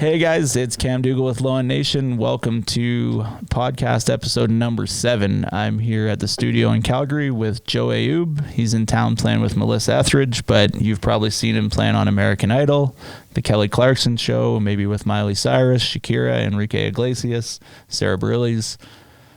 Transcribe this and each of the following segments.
Hey guys, it's Cam Dougal with Low End Nation. Welcome to podcast episode number 7. I'm here at the studio in Calgary with Joe Ayoub. He's in town playing with Melissa Etheridge, but you've probably seen him playing on American Idol, the Kelly Clarkson show, maybe with Miley Cyrus, Shakira, Enrique Iglesias, Sara Bareilles,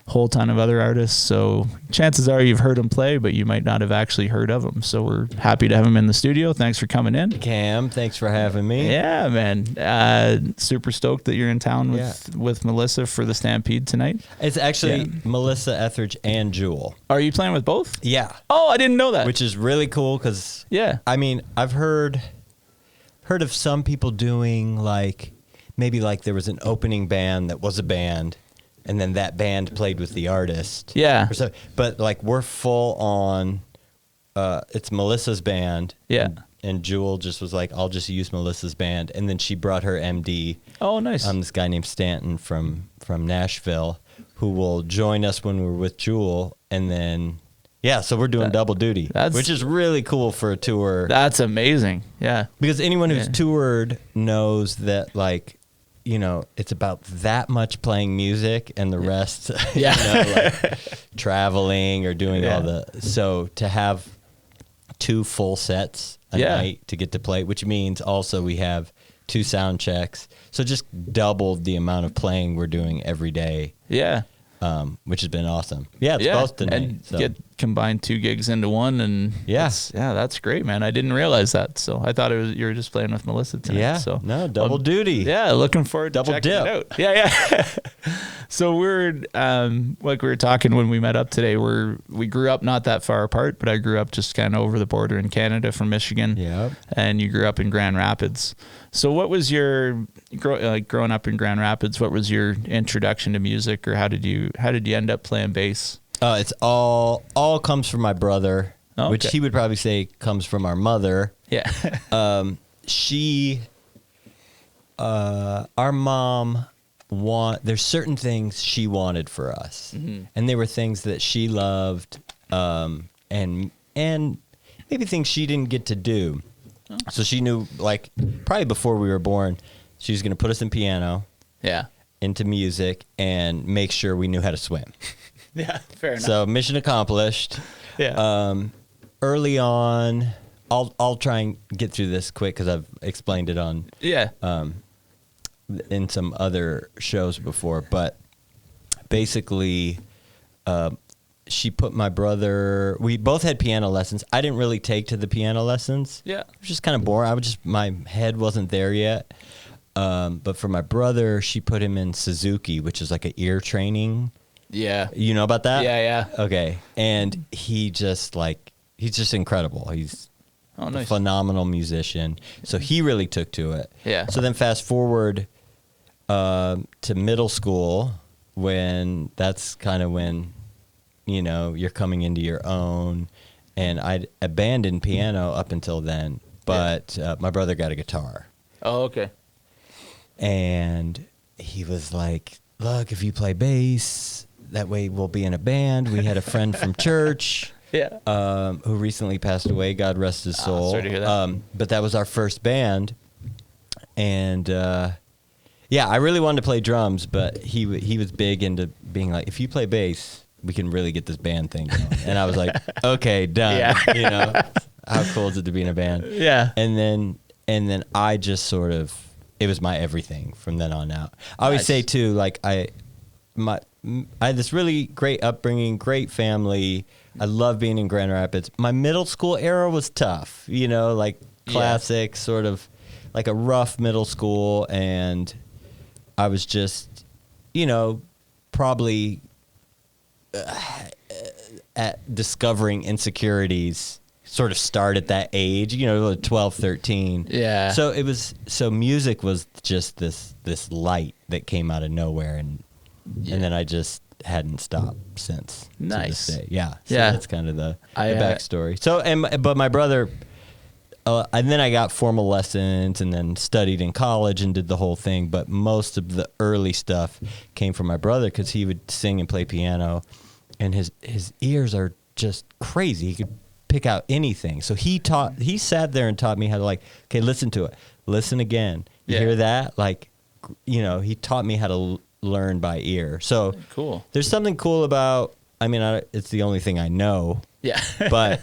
whole ton of other artists. So chances are you've heard him play, but you might not have actually heard of him. So we're happy to have him in the studio. Thanks for coming in. Cam, thanks for having me. Yeah, man. Super stoked that you're in town with Melissa for the Stampede tonight. It's actually Melissa Etheridge and Jewel. Are you playing with both? Yeah. Oh, I didn't know that. Which is really cool because, I mean, I've heard of some people doing maybe there was an opening band that was a band, and then that band played with the artist. Yeah. But we're full on, it's Melissa's band. Yeah. And Jewel just was like, I'll just use Melissa's band. And then she brought her MD. Oh, nice. This guy named Stanton from Nashville, who will join us when we're with Jewel. And then, so we're doing double duty, which is really cool for a tour. That's amazing. Yeah. Because anyone who's toured knows that, it's about that much playing music and the rest, traveling or doing all so to have 2 full sets a night to get to play, which means also we have 2 sound checks. So just doubled the amount of playing we're doing every day. Yeah. Which has been awesome. Yeah, it's both tonight. And get combined 2 gigs into one, and that's great, man. I didn't realize that, so I thought you were just playing with Melissa tonight. Yeah, so double duty. Yeah, looking forward to checking it out. Yeah. So we're like we were talking when we met up today. We grew up not that far apart, but I grew up just kind of over the border in Canada from Michigan. Yeah, and you grew up in Grand Rapids. So what was your growing up in Grand Rapids? What was your introduction to music, or how did you end up playing bass? It's all comes from my brother, which he would probably say comes from our mother. Yeah. Our mom there's certain things she wanted for us, and they were things that she loved, and maybe things she didn't get to do. So she knew, probably before we were born, she was going to put us in piano, into music, and make sure we knew how to swim. Yeah, fair enough. So mission accomplished. Yeah. Early on, I'll try and get through this quick because I've explained it on in some other shows before. But basically, she put my brother. We both had piano lessons. I didn't really take to the piano lessons. Yeah, it was just kind of boring. My head wasn't there yet. But for my brother, she put him in Suzuki, which is like an ear training. Yeah. You know about that? Yeah. Okay. And he's just incredible. He's a phenomenal musician. So he really took to it. Yeah. So then fast forward to middle school, that's kind of when, you're coming into your own. And I'd abandoned piano up until then, but my brother got a guitar. Oh, okay. And he was like, look, if you play bass, that way we'll be in a band. We had a friend from church who recently passed away. God rest his soul. Sorry to hear that. But that was our first band. And, I really wanted to play drums, but he was big into being like, if you play bass, we can really get this band thing going. And I was like, okay, done. Yeah. How cool is it to be in a band? Yeah. And then I just sort of, it was my everything from then on out. I always say too, I had this really great upbringing, great family. I love being in Grand Rapids. My middle school era was tough, classic, sort of like a rough middle school. And I was just, probably at discovering insecurities sort of start at that age, 12, 13. Yeah. So music was just this light that came out of nowhere, and then I just hadn't stopped since. Nice. To this day. Yeah. So that's kind of the backstory. But my brother, and then I got formal lessons and then studied in college and did the whole thing. But most of the early stuff came from my brother because he would sing and play piano, and his ears are just crazy. He could pick out anything. So he sat there and taught me how to okay, listen to it. Listen again. You hear that? he taught me how to learn by ear. So Cool. there's something cool about, it's the only thing I know, Yeah. but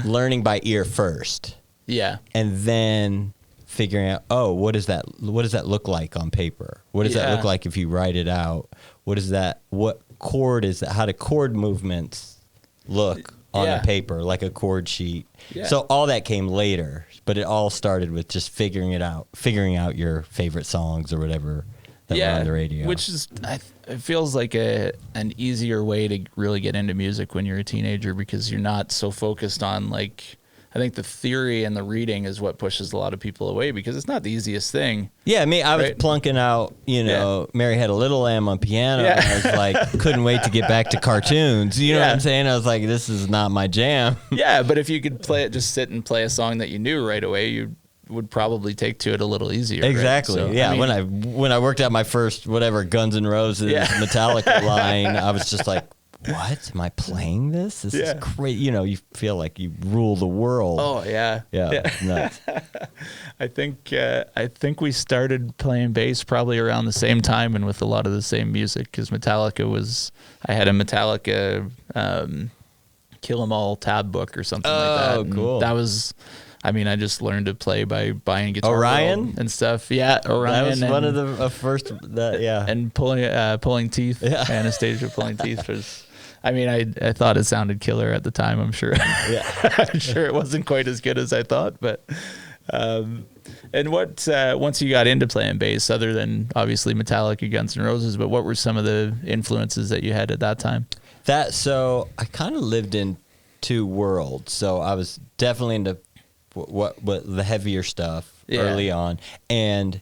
learning by ear first. Yeah. And then figuring out, what does that look like on paper? What does that look like if you write it out? What chord is that? How do chord movements look on a paper, like a chord sheet? Yeah. So all that came later, but it all started with just figuring out your favorite songs or whatever that were on the radio. Which is, it feels like an easier way to really get into music when you're a teenager, because you're not so focused on I think the theory and the reading is what pushes a lot of people away, because it's not the easiest thing. Yeah, I was plunking out, Mary Had a Little Lamb on piano. Yeah. And I was like, couldn't wait to get back to cartoons. You know what I'm saying? I was like, this is not my jam. Yeah, but if you could just sit and play a song that you knew right away, you would probably take to it a little easier. Exactly. Right? So, yeah. When I worked out my first Guns N' Roses Metallica line, I was just like, what? Am I playing this? This is great. You feel like you rule the world. Oh yeah. Yeah. Nuts. I think we started playing bass probably around the same time and with a lot of the same music, because I had a Metallica Kill 'Em All tab book or something like that. Oh, cool. That was, I just learned to play by buying Guitar Orion World and stuff. Yeah, Orion. That was one of the first. And pulling teeth. Yeah. Anastasia Pulling Teeth was. I thought it sounded killer at the time. I'm sure. Yeah. I'm sure it wasn't quite as good as I thought, but. And once you got into playing bass, other than obviously Metallica, Guns N' Roses, but what were some of the influences that you had at that time? So I kind of lived in two worlds. So I was definitely into what the heavier stuff early on, and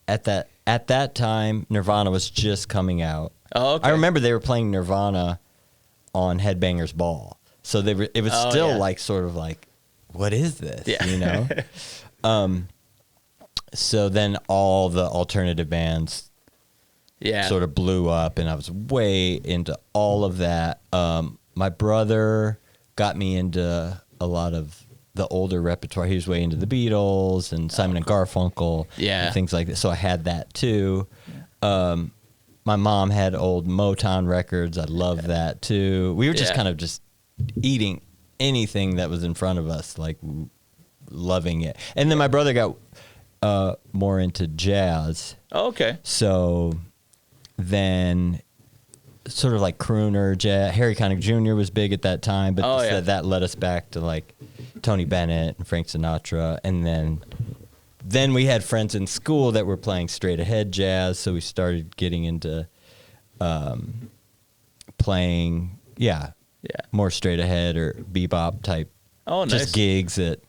at that time Nirvana was just coming out. Oh, okay. I remember they were playing Nirvana on Headbangers Ball, so it was still sort of like, what is this? Yeah. So then all the alternative bands sort of blew up, and I was way into all of that. My brother got me into a lot of the older repertoire. He was way into the Beatles and Simon and Garfunkel, and things like that. So I had that too. My mom had old Motown records. I loved that too. We were just kind of just eating anything that was in front of us, like loving it. And then my brother got more into jazz. Oh, okay. So then sort of like crooner jazz. Harry Connick Jr. was big at that time, but that led us back to like Tony Bennett and Frank Sinatra. And then we had friends in school that were playing straight ahead jazz, so we started getting into playing more straight ahead or bebop type. Oh, nice. Just gigs that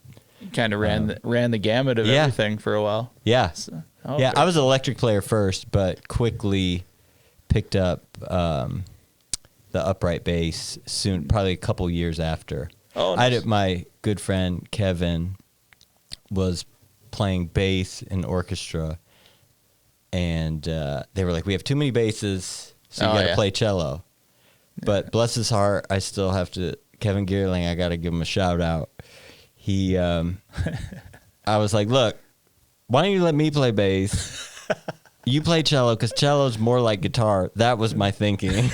kind of ran the gamut of everything for a while. Yeah. So, I was an electric player first, but quickly picked up the upright bass soon, probably a couple years after. Oh, nice. My good friend Kevin was playing bass in orchestra, and they were like, we have too many basses, so you got to play cello. But bless his heart, I still have to, Kevin Geerling, I got to give him a shout out. He, I was like, look, why don't you let me play bass? You play cello, because cello's more like guitar. That was my thinking.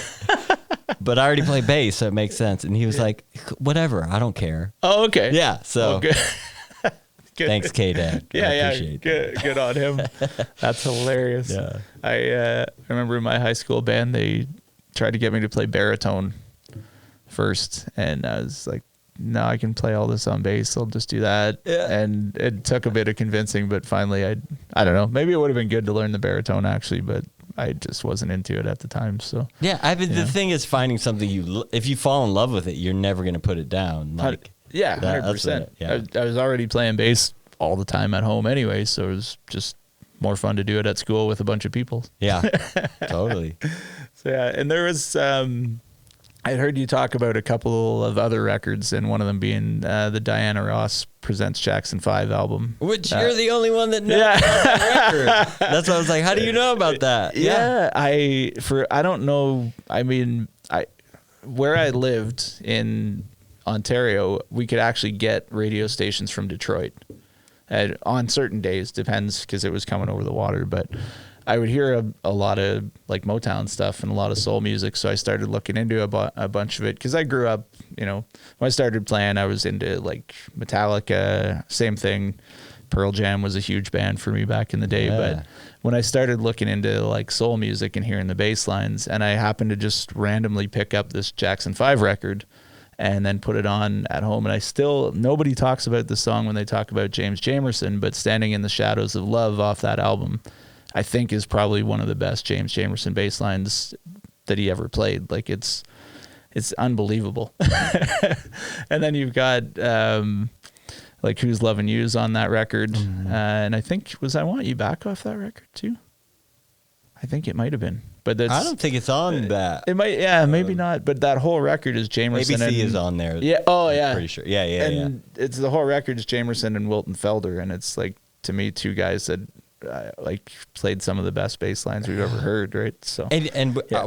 But I already play bass, so it makes sense. And he was like, whatever, I don't care. Oh, okay. Yeah, so. Okay. Thanks, K-Dad. Good on him. That's hilarious. Yeah. I remember in my high school band, they tried to get me to play baritone first, and I was like, no, I can play all this on bass. I'll just do that. Yeah. And it took a bit of convincing, but finally I don't know. Maybe it would have been good to learn the baritone actually, but I just wasn't into it at the time. So the thing is finding something if you fall in love with it, you're never going to put it down. Like 100%. I was already playing bass all the time at home anyway, so it was just more fun to do it at school with a bunch of people. Yeah, totally. So and there was I heard you talk about a couple of other records, and one of them being the Diana Ross Presents Jackson 5 album. Which you're the only one that knows about that record. That's why I was like, how do you know about that? Yeah, I don't know. Where I lived in Ontario, we could actually get radio stations from Detroit. on certain days, depends, because it was coming over the water. But I would hear a lot of like Motown stuff and a lot of soul music. So I started looking into a bunch of it, because I grew up, when I started playing, I was into like Metallica, same thing. Pearl Jam was a huge band for me back in the day. But when I started looking into like soul music and hearing the bass lines, and I happened to just randomly pick up this Jackson 5 record and then put it on at home. And nobody talks about the song when they talk about James Jamerson, but Standing in the Shadows of Love off that album, I think, is probably one of the best James Jamerson bass lines that he ever played. Like it's unbelievable. And then you've got like Who's Loving You's on that record. And I think, was I Want You Back off that record too? I think it might have been. But I don't think it's on that. It might, maybe not. But that whole record is Jamerson. ABC is on there. Yeah. Oh, yeah. I'm pretty sure. Yeah. And it's the whole record is Jamerson and Wilton Felder, and it's like, to me, two guys that like played some of the best bass lines we've ever heard. Right. So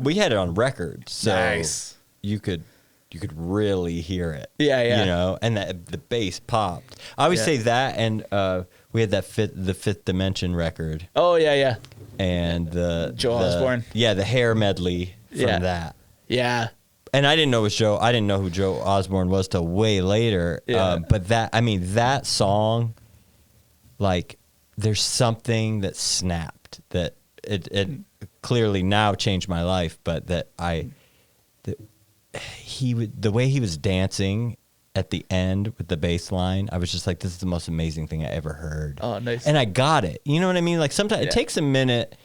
we had it on record, so nice. You could really hear it. Yeah. And the bass popped. I always say that, and we had the Fifth Dimension record. Oh yeah. And Joe Osborne. Yeah, the hair medley from that. Yeah. And I didn't know it was Joe. I didn't know who Joe Osborne was till way later. Yeah. But that song, like, there's something that snapped, that it clearly now changed my life. But the way he was dancing at the end with the bass line, I was just like, this is the most amazing thing I ever heard. Oh, nice. And I got it. You know what I mean? Like, sometimes it takes a minute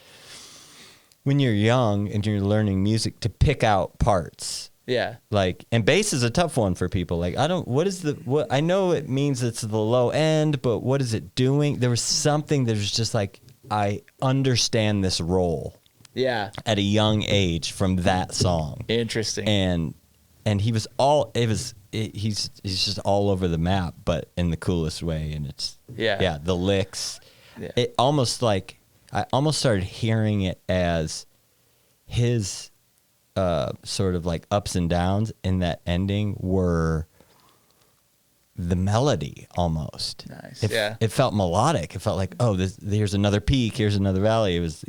when you're young and you're learning music to pick out parts. Yeah. Like, and bass is a tough one for people. Like, I know it means it's the low end, but what is it doing? There was something that was just like, I understand this role. Yeah. At a young age from that song. Interesting. And he's just all over the map, but in the coolest way. And it's the licks. Yeah. It almost like I almost started hearing it as his sort of like ups and downs in that ending were the melody almost. Nice. It felt melodic. It felt like, here's another peak, here's another valley. It was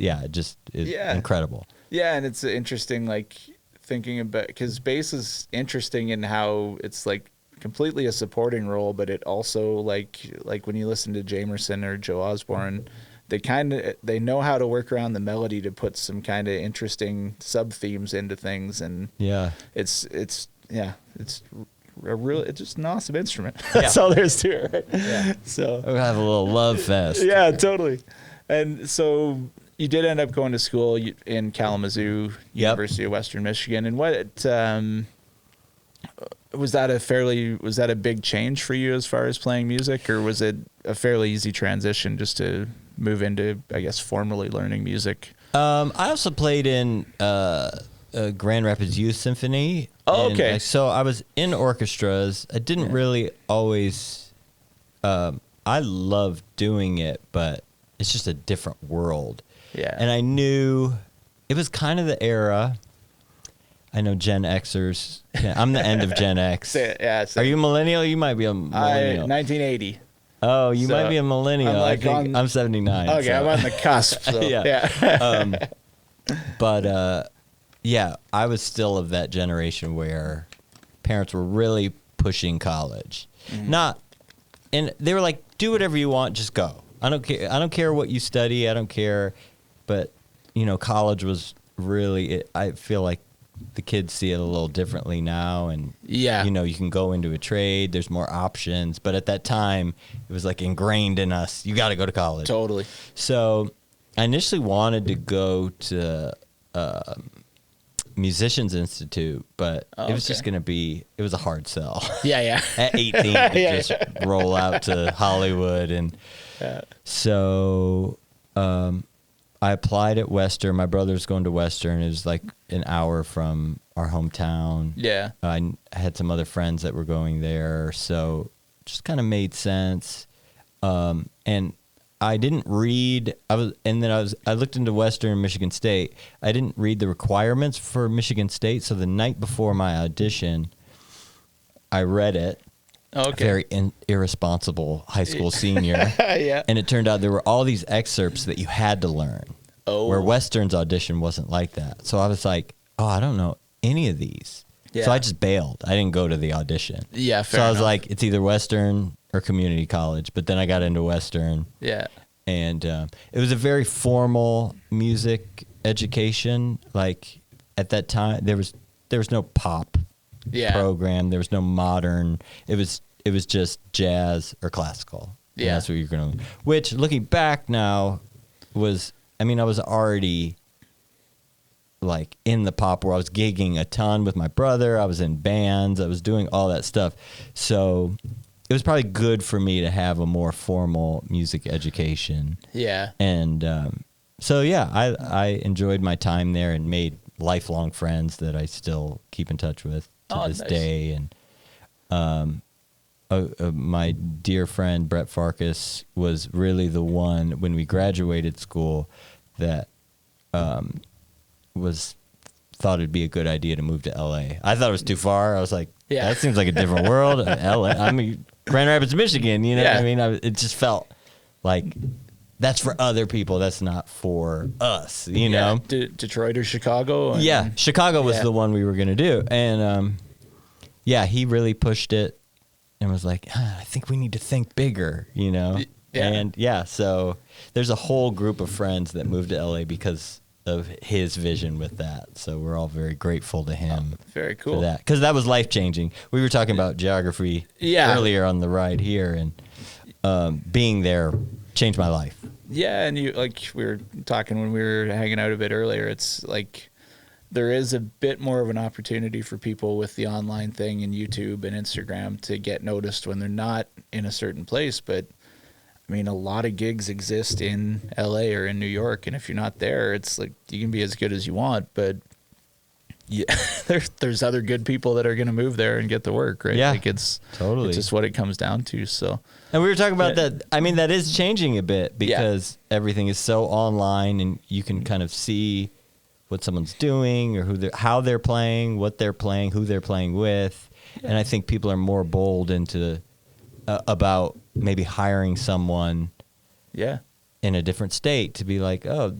incredible. Yeah, and it's interesting, like, thinking about, because bass is interesting in how it's like completely a supporting role, but it also like when you listen to Jamerson or Joe Osborne, they know how to work around the melody to put some kind of interesting sub themes into things, and it's just an awesome instrument. That's all there is to it, right? Yeah. So we'll have a little love fest. Yeah, totally. And so you did end up going to school in Kalamazoo, University of Western Michigan. And what was that a big change for you as far as playing music, or was it a fairly easy transition just to move into, I guess, formally learning music? I also played in Grand Rapids Youth Symphony. Oh, okay. So I was in orchestras. I didn't really always. I loved doing it, but it's just a different world. Yeah. And I knew it was kind of the era. I know Gen Xers. I'm the end of Gen X. Are you a millennial? You might be a millennial. 1980. Oh, you might be a millennial. I'm 79. Okay, so. I'm on the cusp. So. But I was still of that generation where parents were really pushing college. And they were like, do whatever you want, just go. I don't care what you study. I don't care. But, college was really, I feel like the kids see it a little differently now. And, you can go into a trade. There's more options. But at that time, it was like ingrained in us. You got to go to college. Totally. So I initially wanted to go to Musicians Institute, but it was just going to be, it was a hard sell. Yeah. At 18, just roll out to Hollywood. And so I applied at Western. My brother's going to Western. It was like an hour from our hometown. Yeah. I had some other friends that were going there, so just kind of made sense. And I didn't read. I looked into Western and Michigan State. I didn't read the requirements for Michigan State. So the night before my audition, I read it, Okay. very irresponsible high school senior. Yeah. And it turned out there were all these excerpts that you had to learn. Oh. Where Western's audition wasn't like that. So I was like, oh, I don't know any of these. Yeah. So I just bailed. I didn't go to the audition. Yeah, fair So I was enough. like, it's either Western or community college. But then I got into Western. Yeah. And it was a very formal music education. Like at that time, there was no pop program. There was no modern. It was just jazz or classical. Yeah. And that's what you're going to. Which, looking back now, I was already like in the pop where I was gigging a ton with my brother. I was in bands. I was doing all that stuff. So it was probably good for me to have a more formal music education. Yeah. And so, yeah, I enjoyed my time there and made lifelong friends that I still keep in touch with to this day. And my dear friend Brett Farkas was really the one when we graduated school that thought it'd be a good idea to move to LA. I thought it was too far. I was like, that seems like a different world. LA, I mean, Grand Rapids, Michigan, you know what I mean? It just felt like that's for other people. That's not for us, you know? Detroit or Chicago? Chicago was the one we were going to do. And he really pushed it and was like, I think we need to think bigger, you know? Yeah. And so there's a whole group of friends that moved to LA because of his vision with that. So we're all very grateful to him. Very cool. For that. Because that was life-changing. We were talking about geography earlier on the ride here, and being there changed my life. Yeah, and you, like we were talking when we were hanging out a bit earlier, it's like there is a bit more of an opportunity for people with the online thing and YouTube and Instagram to get noticed when they're not in a certain place. But I mean, a lot of gigs exist in LA or in New York, and if you're not there, it's like you can be as good as you want, but there's other good people that are going to move there and get the work, right? Yeah, like it's just what it comes down to. So, and we were talking about that. I mean, that is changing a bit because everything is so online, and you can kind of see what someone's doing or how they're playing, what they're playing, who they're playing with, and I think people are more bold into about maybe hiring someone in a different state to be like, oh,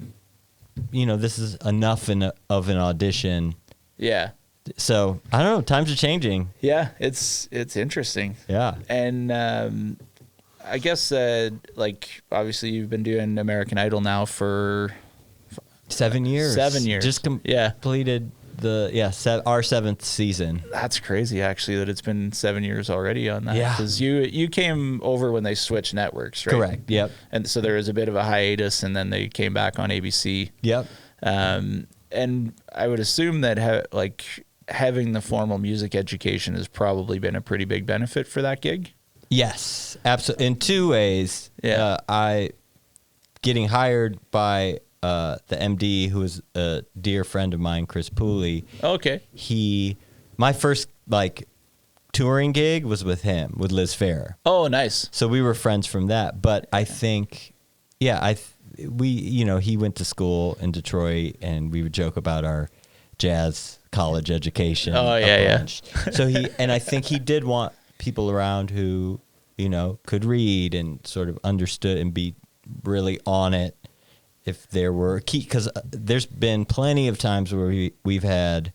you know, this is enough of an audition. Yeah. So I don't know. Times are changing. Yeah, it's interesting. Yeah. And I guess like obviously you've been doing American Idol now for 7 years. 7 years. Just completed our 7th season. That's crazy, actually, that it's been 7 years already on that. Yeah. Because you came over when they switched networks, right? Correct. Yep. And so there was a bit of a hiatus, and then they came back on ABC. Yep. And I would assume that having the formal music education has probably been a pretty big benefit for that gig. Yes, absolutely. In 2 ways. Yeah. Getting hired by the MD, who is a dear friend of mine, Chris Pooley. Okay. My first touring gig was with him, with Liz Phair. Oh, nice. So we were friends from that. But I think, he went to school in Detroit, and we would joke about our jazz college education. Oh, yeah. So I think he did want people around who, could read and sort of understood and be really on it. If there were because there's been plenty of times where we've had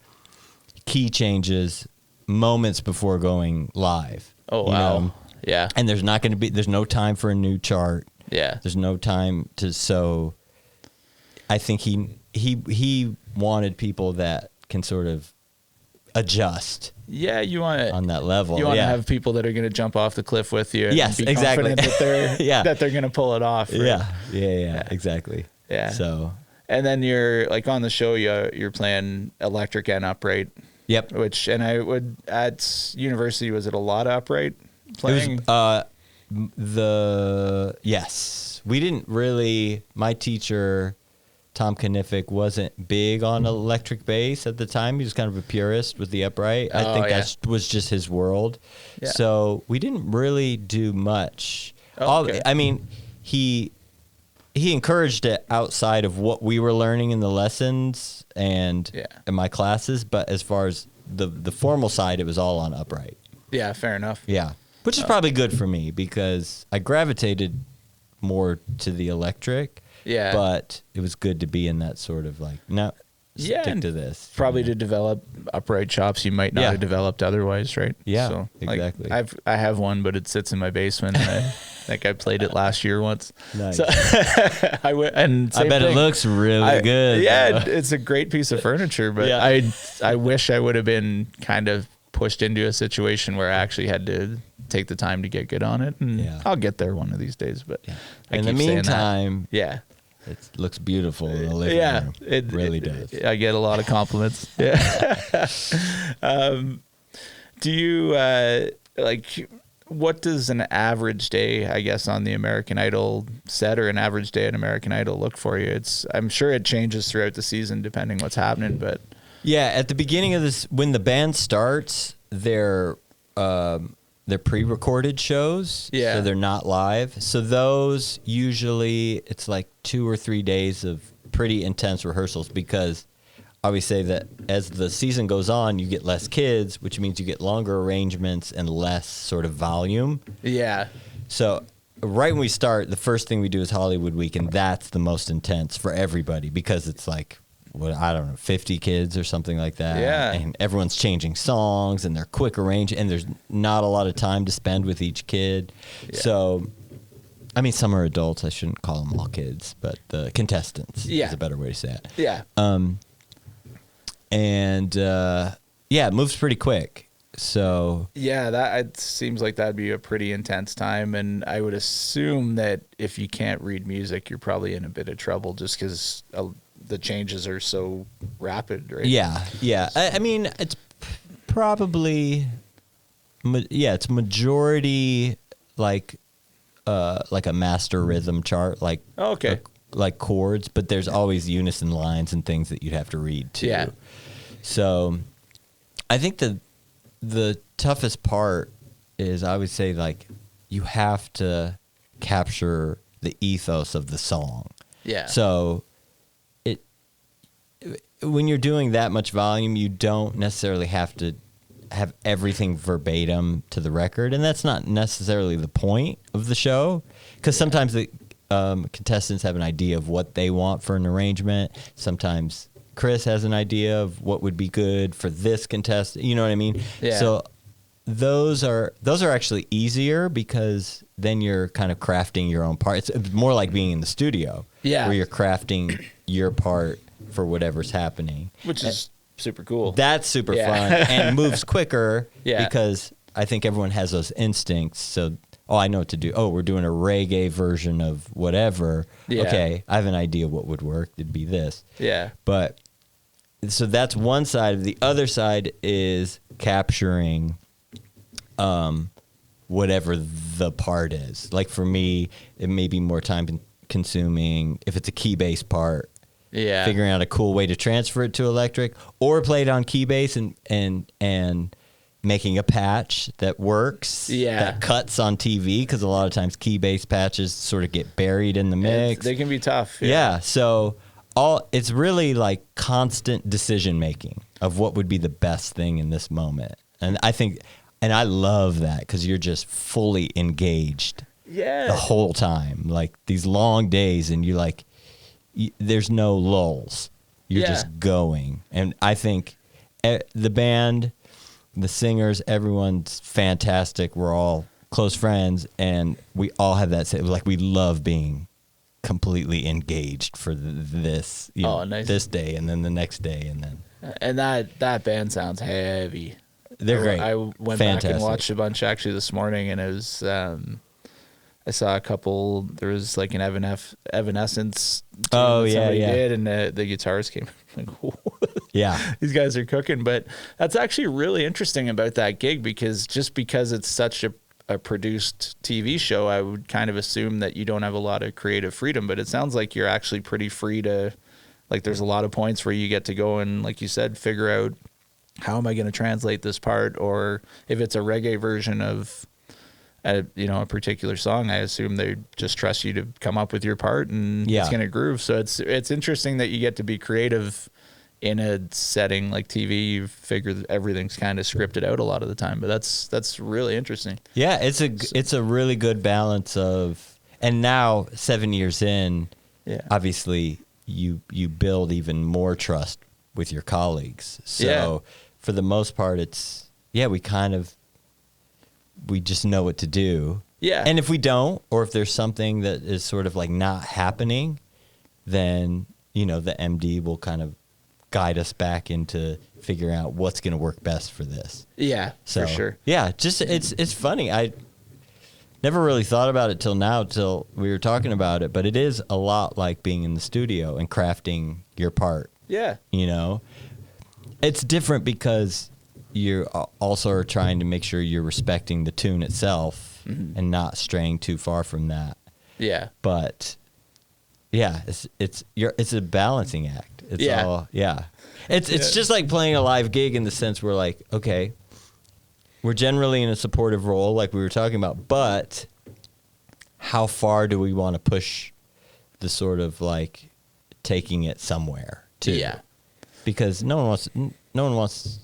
key changes moments before going live. Oh, wow. Yeah. And there's no time for a new chart. Yeah. There's no time so I think he wanted people that can sort of adjust. Yeah, you want to on that level. You want to have people that are going to jump off the cliff with you. And yes, be exactly. Confident that they're going to pull it off. Right? Yeah, exactly. Yeah. So, and then you're on the show. You're playing electric and upright. Yep. I would at university, was it a lot of upright playing? It was yes. We didn't really. My teacher, Tom Knifick, wasn't big on electric bass at the time. He was kind of a purist with the upright. I think that was just his world. Yeah. So we didn't really do much. Okay. I mean, he encouraged it outside of what we were learning in the lessons and in my classes. But as far as the formal side, it was all on upright. Yeah, fair enough. Yeah. Which is probably good for me because I gravitated more to the electric. Yeah. But it was good to be in that sort of like, no, stick to this. Probably to develop upright chops you might not have developed otherwise, right? Yeah, so, exactly. I have one, but it sits in my basement. And I think I played it last year once. Nice. So I bet it looks really good. Yeah, it's a great piece of furniture, but I wish I would have been kind of pushed into a situation where I actually had to take the time to get good on it, and I'll get there one of these days. But in the meantime, it looks beautiful in the living room. It really does. I get a lot of compliments. Yeah. Do you what does an average day, I guess, on the American Idol set or an average day at American Idol look for you? I'm sure it changes throughout the season depending what's happening, but yeah, at the beginning of this, when the band starts, they're pre-recorded shows, so they're not live. So those usually it's like 2 or 3 days of pretty intense rehearsals because I always say that as the season goes on, you get less kids, which means you get longer arrangements and less sort of volume. Yeah. So right when we start, the first thing we do is Hollywood Week, and that's the most intense for everybody because it's like, I don't know, 50 kids or something like that. Yeah. And everyone's changing songs and they're quick arranged and there's not a lot of time to spend with each kid. Yeah. So, I mean, some are adults. I shouldn't call them all kids, but the contestants is a better way to say it. Yeah. It moves pretty quick. So yeah, it seems like that'd be a pretty intense time, and I would assume that if you can't read music, you're probably in a bit of trouble just because the changes are so rapid, right? Yeah. I mean, it's probably it's majority like a master rhythm chart, like like chords, but there's always unison lines and things that you'd have to read too. Yeah. So I think the toughest part is, I would say, like, you have to capture the ethos of the song. Yeah. So when you're doing that much volume, you don't necessarily have to have everything verbatim to the record, and that's not necessarily the point of the show, because sometimes the contestants have an idea of what they want for an arrangement. Sometimes Chris has an idea of what would be good for this contestant. You know what I mean? Yeah. So those are actually easier because then you're kind of crafting your own part. It's more like being in the studio, where you're crafting your part for whatever's happening, which is super cool. That's super fun and moves quicker Yeah. because I think everyone has those instincts. So, I know what to do. We're doing a reggae version of whatever. Yeah. Okay, I have an idea what would work. It'd be this. Yeah. But so that's one side. The other side is capturing whatever the part is. Like for me, it may be more time consuming if it's a key bass part. Yeah. Figuring out a cool way to transfer it to electric, or play it on key bass and making a patch that works. Yeah. That cuts on TV, because a lot of times key bass patches sort of get buried in the mix. They can be tough. Yeah. So it's really like constant decision making of what would be the best thing in this moment. And I love that, because you're just fully engaged the whole time. Like these long days, and you like, there's no lulls. You're just going. And I think the band, the singers, everyone's fantastic. We're all close friends, and we all have that. Like, we love being completely engaged for this, nice. This day, and then the next day, and then. And that band sounds heavy. They're great. I went back and watched a bunch actually this morning, and it was. I saw a couple. There was like an Evanescence. Somebody did, and the guitars came. Like, yeah, these guys are cooking. But that's actually really interesting about that gig, because it's such a produced TV show, I would kind of assume that you don't have a lot of creative freedom. But it sounds like you're actually pretty free to, like, there's a lot of points where you get to go and, like you said, figure out how am I going to translate this part, or if it's a reggae version of a particular song, I assume they just trust you to come up with your part, and it's going to groove. So it's interesting that you get to be creative in a setting like TV, you figure that everything's kind of scripted out a lot of the time. But that's really interesting. Yeah, it's a really good balance of, and now 7 years in, obviously you build even more trust with your colleagues. So for the most part, it's we just know what to do. Yeah. And if we don't, or if there's something that is sort of like not happening, then, you know, the MD will kind of guide us back into figuring out what's going to work best for this. Yeah, for sure. Yeah, just it's funny. I never really thought about it till we were talking about it, but it is a lot like being in the studio and crafting your part. Yeah. You know, it's different because you also are trying to make sure you're respecting the tune itself and not straying too far from that. Yeah. But yeah, it's a balancing act. It's just like playing a live gig in the sense we're like, okay, we're generally in a supportive role like we were talking about, but how far do we want to push the sort of like taking it somewhere too? Yeah. Because no one wants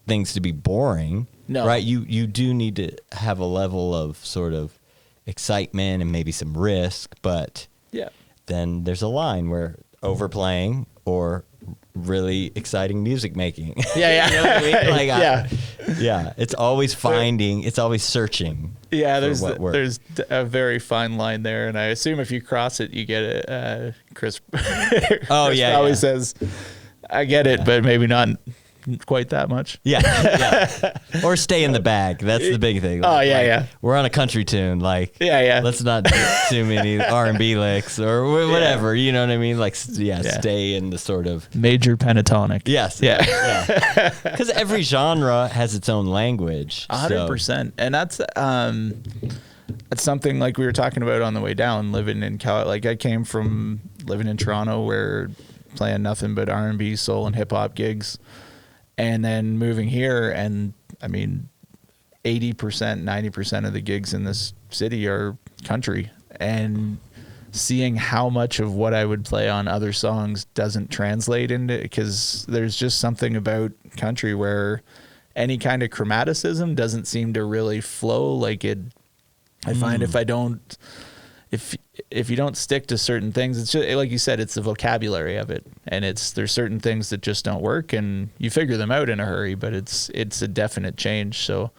things to be boring. No. Right? You do need to have a level of sort of excitement and maybe some risk, but then there's a line where overplaying or really exciting music making. Yeah. You know what I mean? Like it's always finding, it's always searching. Yeah, there's a very fine line there, and I assume if you cross it, you get it. Chris. Chris always says, "I get it, but maybe not quite that much." Yeah. Or stay in the bag. That's the big thing. Like, we're on a country tune. Like, let's not do too many R&B licks or whatever. You know what I mean? Like, stay in the sort of major pentatonic. Yes. Yeah. Because every genre has its own language. 100%. And that's something like we were talking about on the way down, living in like I came from living in Toronto where playing nothing but R&B, soul, and hip hop gigs. And then moving here, and I mean, 80%, 90% of the gigs in this city are country. And seeing how much of what I would play on other songs doesn't translate into, because there's just something about country where any kind of chromaticism doesn't seem to really flow like it. I find if you don't stick to certain things, it's just, like you said, it's the vocabulary of it, and there's certain things that just don't work, and you figure them out in a hurry, but it's a definite change. So,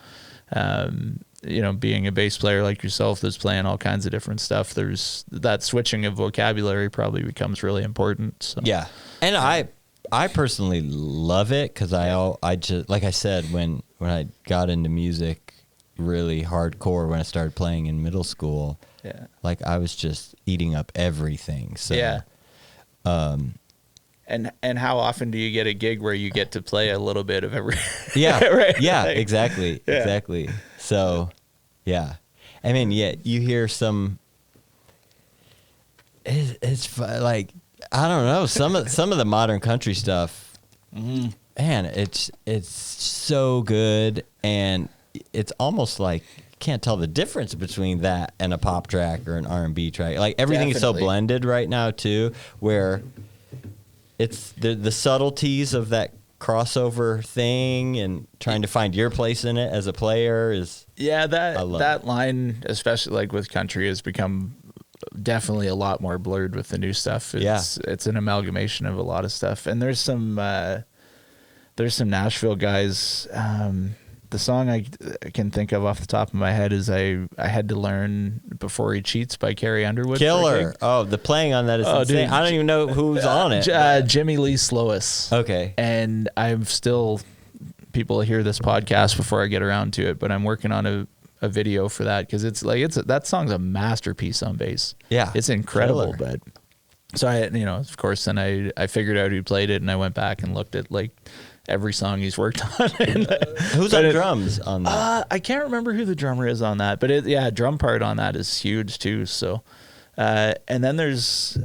you know, being a bass player like yourself that's playing all kinds of different stuff, there's that switching of vocabulary probably becomes really important. So. Yeah, and I personally love it because I just, like I said, when I got into music really hardcore when I started playing in middle school. Yeah. Like I was just eating up everything. So and how often do you get a gig where you get to play a little bit of every right? Yeah, like, exactly. So I mean, you hear some it's like I don't know, some of the modern country stuff. Mm-hmm. Man, it's so good, and it's almost like can't tell the difference between that and a pop track or an R&B track. Like everything is so blended right now too, where it's the subtleties of that crossover thing and trying to find your place in it as a player is that line, especially like with country, has become definitely a lot more blurred with the new stuff. It's an amalgamation of a lot of stuff, and there's some Nashville guys. The song I can think of off the top of my head is I Had to Learn Before He Cheats by Carrie Underwood. Killer. Oh, the playing on that is insane. Dude. I don't even know who's on it. Jimmy Lee Sloas. Okay. And I'm still, people hear this podcast before I get around to it, but I'm working on a video for that because that song's a masterpiece on bass. Yeah. It's incredible. Killer. But so of course, then I figured out who played it, and I went back and looked at like every song he's worked on. Who's on drums on that? I can't remember who the drummer is on that, but drum part on that is huge too. So, and then there's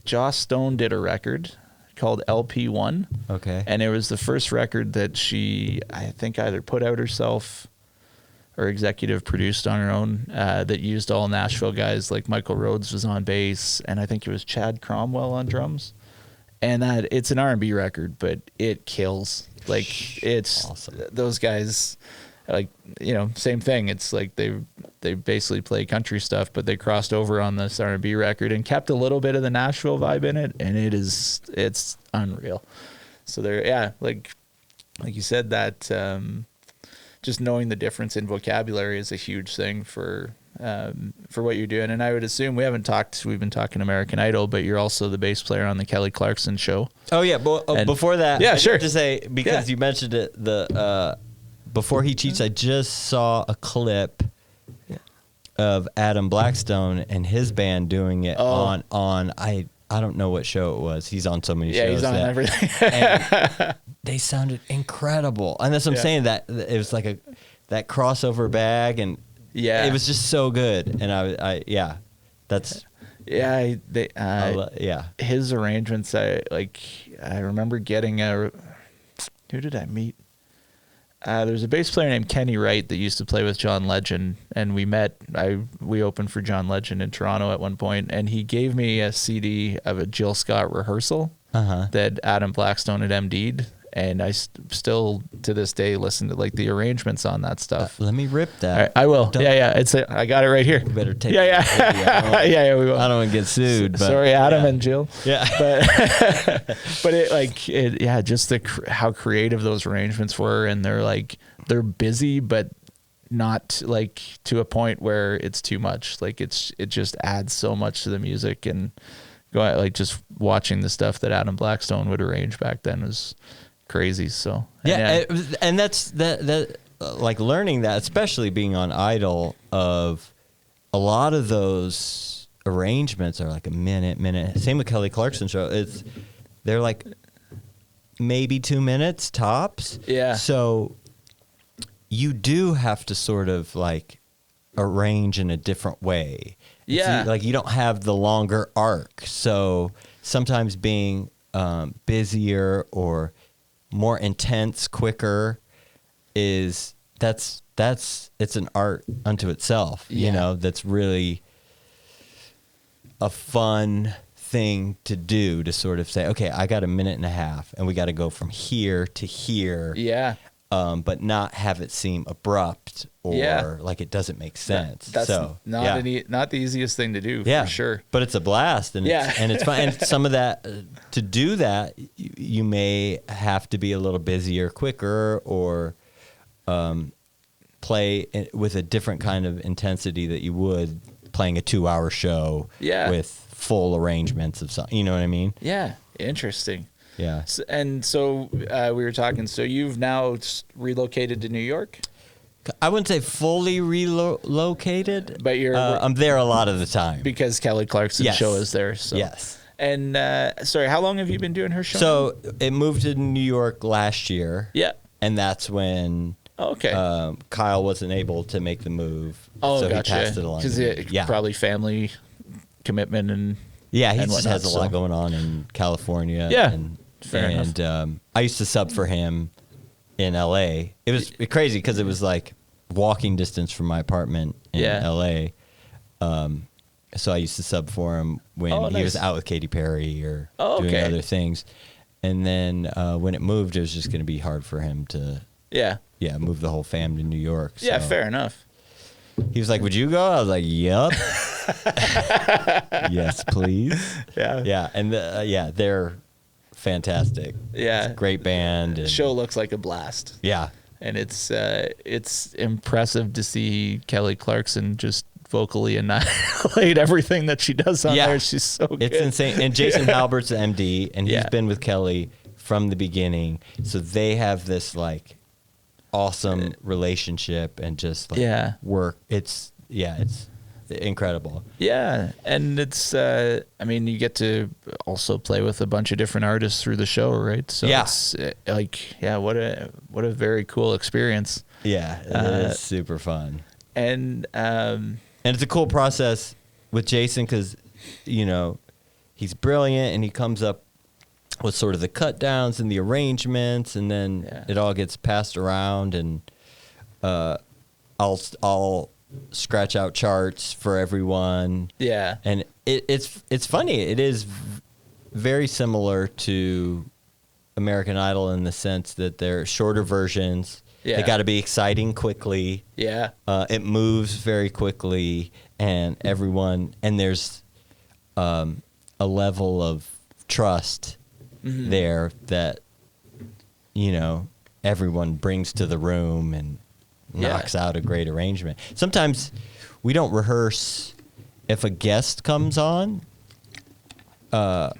Joss Stone did a record called LP1. Okay. And it was the first record that she, I think, either put out herself or executive produced on her own, that used all Nashville guys. Like Michael Rhodes was on bass, and I think it was Chad Cromwell on drums. and that it's an R&B record, but it kills. Like it's awesome. Those guys, like, you know, same thing. It's like they basically play country stuff, but they crossed over on this R&B record and kept a little bit of the Nashville vibe in it, and it's unreal. So they're like you said, that just knowing the difference in vocabulary is a huge thing for what you're doing. And I would assume we've been talking American Idol, but you're also the bass player on the Kelly Clarkson show. Oh yeah, before that, yeah, I sure. have to say, because you mentioned it, before he cheats, I just saw a clip of Adam Blackstone and his band doing it on I don't know what show it was. He's on so many shows. Yeah, he's on everything. And they sounded incredible. And that's what I'm saying, that it was like that crossover bag, and it was just so good. And his arrangements, I remember getting who did I meet? There's a bass player named Kenny Wright that used to play with John Legend, and we opened for John Legend in Toronto at one point, and he gave me a CD of a Jill Scott rehearsal that Adam Blackstone had MD'd, and I still to this day listen to like the arrangements on that stuff. Let me rip that. Right, I will. I got it right here. We better take we will. I don't want to get sued. But, sorry, Adam and Jill. Yeah. But just how creative those arrangements were, and they're busy, but not like to a point where it's too much. Like it just adds so much to the music, and just watching the stuff that Adam Blackstone would arrange back then was crazy. So and that's that like learning that, especially being on Idol, of a lot of those arrangements are like a minute. Same with Kelly Clarkson show. They're like maybe 2 minutes tops. Yeah. So you do have to sort of like arrange in a different way. Yeah. Like you don't have the longer arc. So sometimes being busier or more intense, quicker it's an art unto itself. You know, that's really a fun thing to do, to sort of say, okay, I got a minute and a half and we got to go from here to here. Yeah. But not have it seem abrupt or like it doesn't make sense. That's not the easiest thing to do, for sure. But it's a blast, and it's fun. And some of that, to do that, you may have to be a little busier, quicker, or play with a different kind of intensity that you would playing a 2-hour show with full arrangements of something. You know what I mean? Yeah, interesting. Yeah. So we were talking, so you've now relocated to New York? I wouldn't say fully relocated, but I'm there a lot of the time. Because Kelly Clarkson's show is there. So. Yes. And sorry, how long have you been doing her show? So it moved to New York last year. Yeah. And that's when Kyle wasn't able to make the move. Oh, so gotcha. he passed it along. Because probably family commitment and he just has a lot going on in California. Yeah. Fair enough. I used to sub for him in LA. It was crazy because it was like walking distance from my apartment in LA. So I used to sub for him when he was out with Katy Perry or doing other things. And then when it moved, it was just going to be hard for him to move the whole fam to New York. So. Yeah, fair enough. He was like, "Would you go?" I was like, "Yup." Yes, please. Yeah. Yeah. And they're fantastic. Yeah. It's a great band. The show looks like a blast. Yeah. And it's impressive to see Kelly Clarkson just vocally annihilate everything that she does on there. She's so good. It's insane. And Jason Halbert's the MD, and he's been with Kelly from the beginning. So they have this like awesome relationship and just like work. It's incredible. Yeah. And it's you get to also play with a bunch of different artists through the show, right? So it's what a very cool experience. Yeah, it is super fun. And it's a cool process with Jason because he's brilliant and he comes up with sort of the cut downs and the arrangements, and then it all gets passed around, and I'll scratch out charts for everyone. Yeah. And it's funny. It is very similar to American Idol in the sense that they're shorter versions. Yeah. They got to be exciting quickly. Yeah. It moves very quickly, and there's a level of trust there that, you know, everyone brings to the room and knocks out a great arrangement. Sometimes we don't rehearse. If a guest comes on,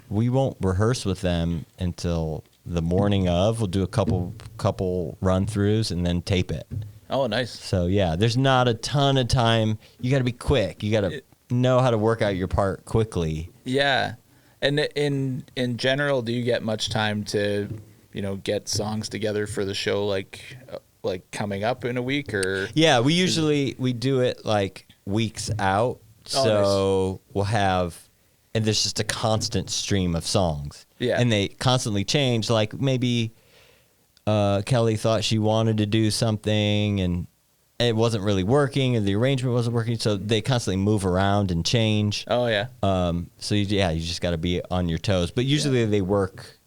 we won't rehearse with them until the morning of. We'll do a couple run-throughs and then tape it. Oh, nice. So, yeah, there's not a ton of time. You got to be quick. You got to know how to work out your part quickly. Yeah. And in general, do you get much time to, you know, get songs together for the show, like coming up in a week? Or Yeah, we do it like weeks out. So we'll have, and there's just a constant stream of songs. Yeah. And they constantly change. Like maybe Kelly thought she wanted to do something and it wasn't really working, and the arrangement wasn't working. So they constantly move around and change. Oh, yeah. So you just got to be on your toes. But usually they work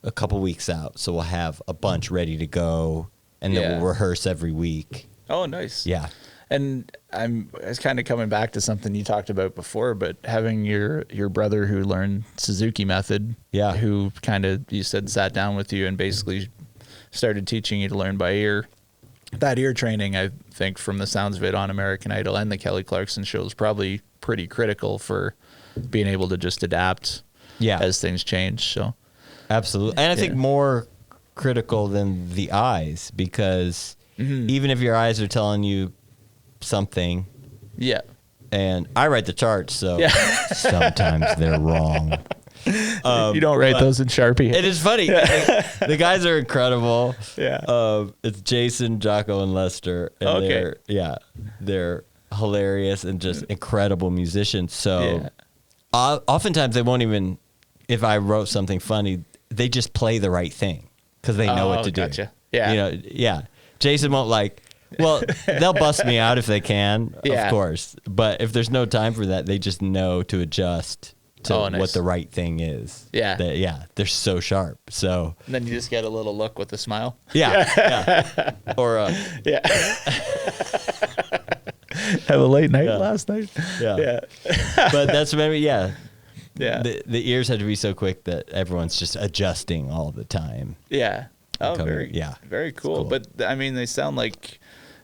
a couple weeks out. So we'll have a bunch ready to go, and then we'll rehearse every week. Oh, nice. Yeah. And I was kind of coming back to something you talked about before, but having your brother who learned Suzuki method, who kind of, you said, sat down with you and basically started teaching you to learn by ear. That ear training, I think, from the sounds of it on American Idol and the Kelly Clarkson show, is probably pretty critical for being able to just adapt as things change. So, absolutely. And I think more critical than the eyes, because even if your eyes are telling you something, and I write the charts, so sometimes they're wrong. You don't write those in Sharpie. It is funny. The guys are incredible. Yeah. It's Jason, Jocko, and Lester, and they're hilarious and just incredible musicians. So oftentimes they won't even, if I wrote something funny, they just play the right thing because they know what to do. Yeah. Jason won't they'll bust me out if they can, of course. But if there's no time for that, they just know to adjust to what the right thing is. Yeah. They're so sharp. So and then you just get a little look with a smile. Yeah. Or have a late night last night. Yeah. But that's maybe the ears had to be so quick that everyone's just adjusting all the time. Yeah. Oh, very cool. But I mean, they sound like,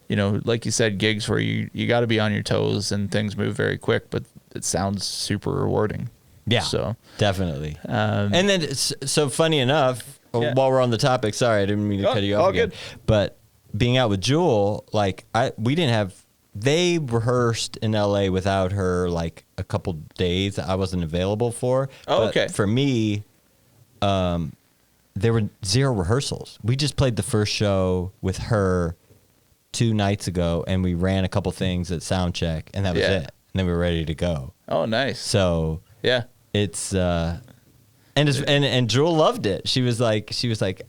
you know, like you said, gigs where you got to be on your toes and things move very quick, but it sounds super rewarding. Yeah, so definitely. And then, so funny enough, while we're on the topic, sorry, I didn't mean to cut you off again. Good. But being out with Jewel, they rehearsed in LA without her like a couple days I wasn't available for. But for me, there were 0 rehearsals. We just played the first show with her 2 nights ago, and we ran a couple things at sound check, and that was it. And then we were ready to go. Oh, nice. So it's and Jewel loved it. She was like,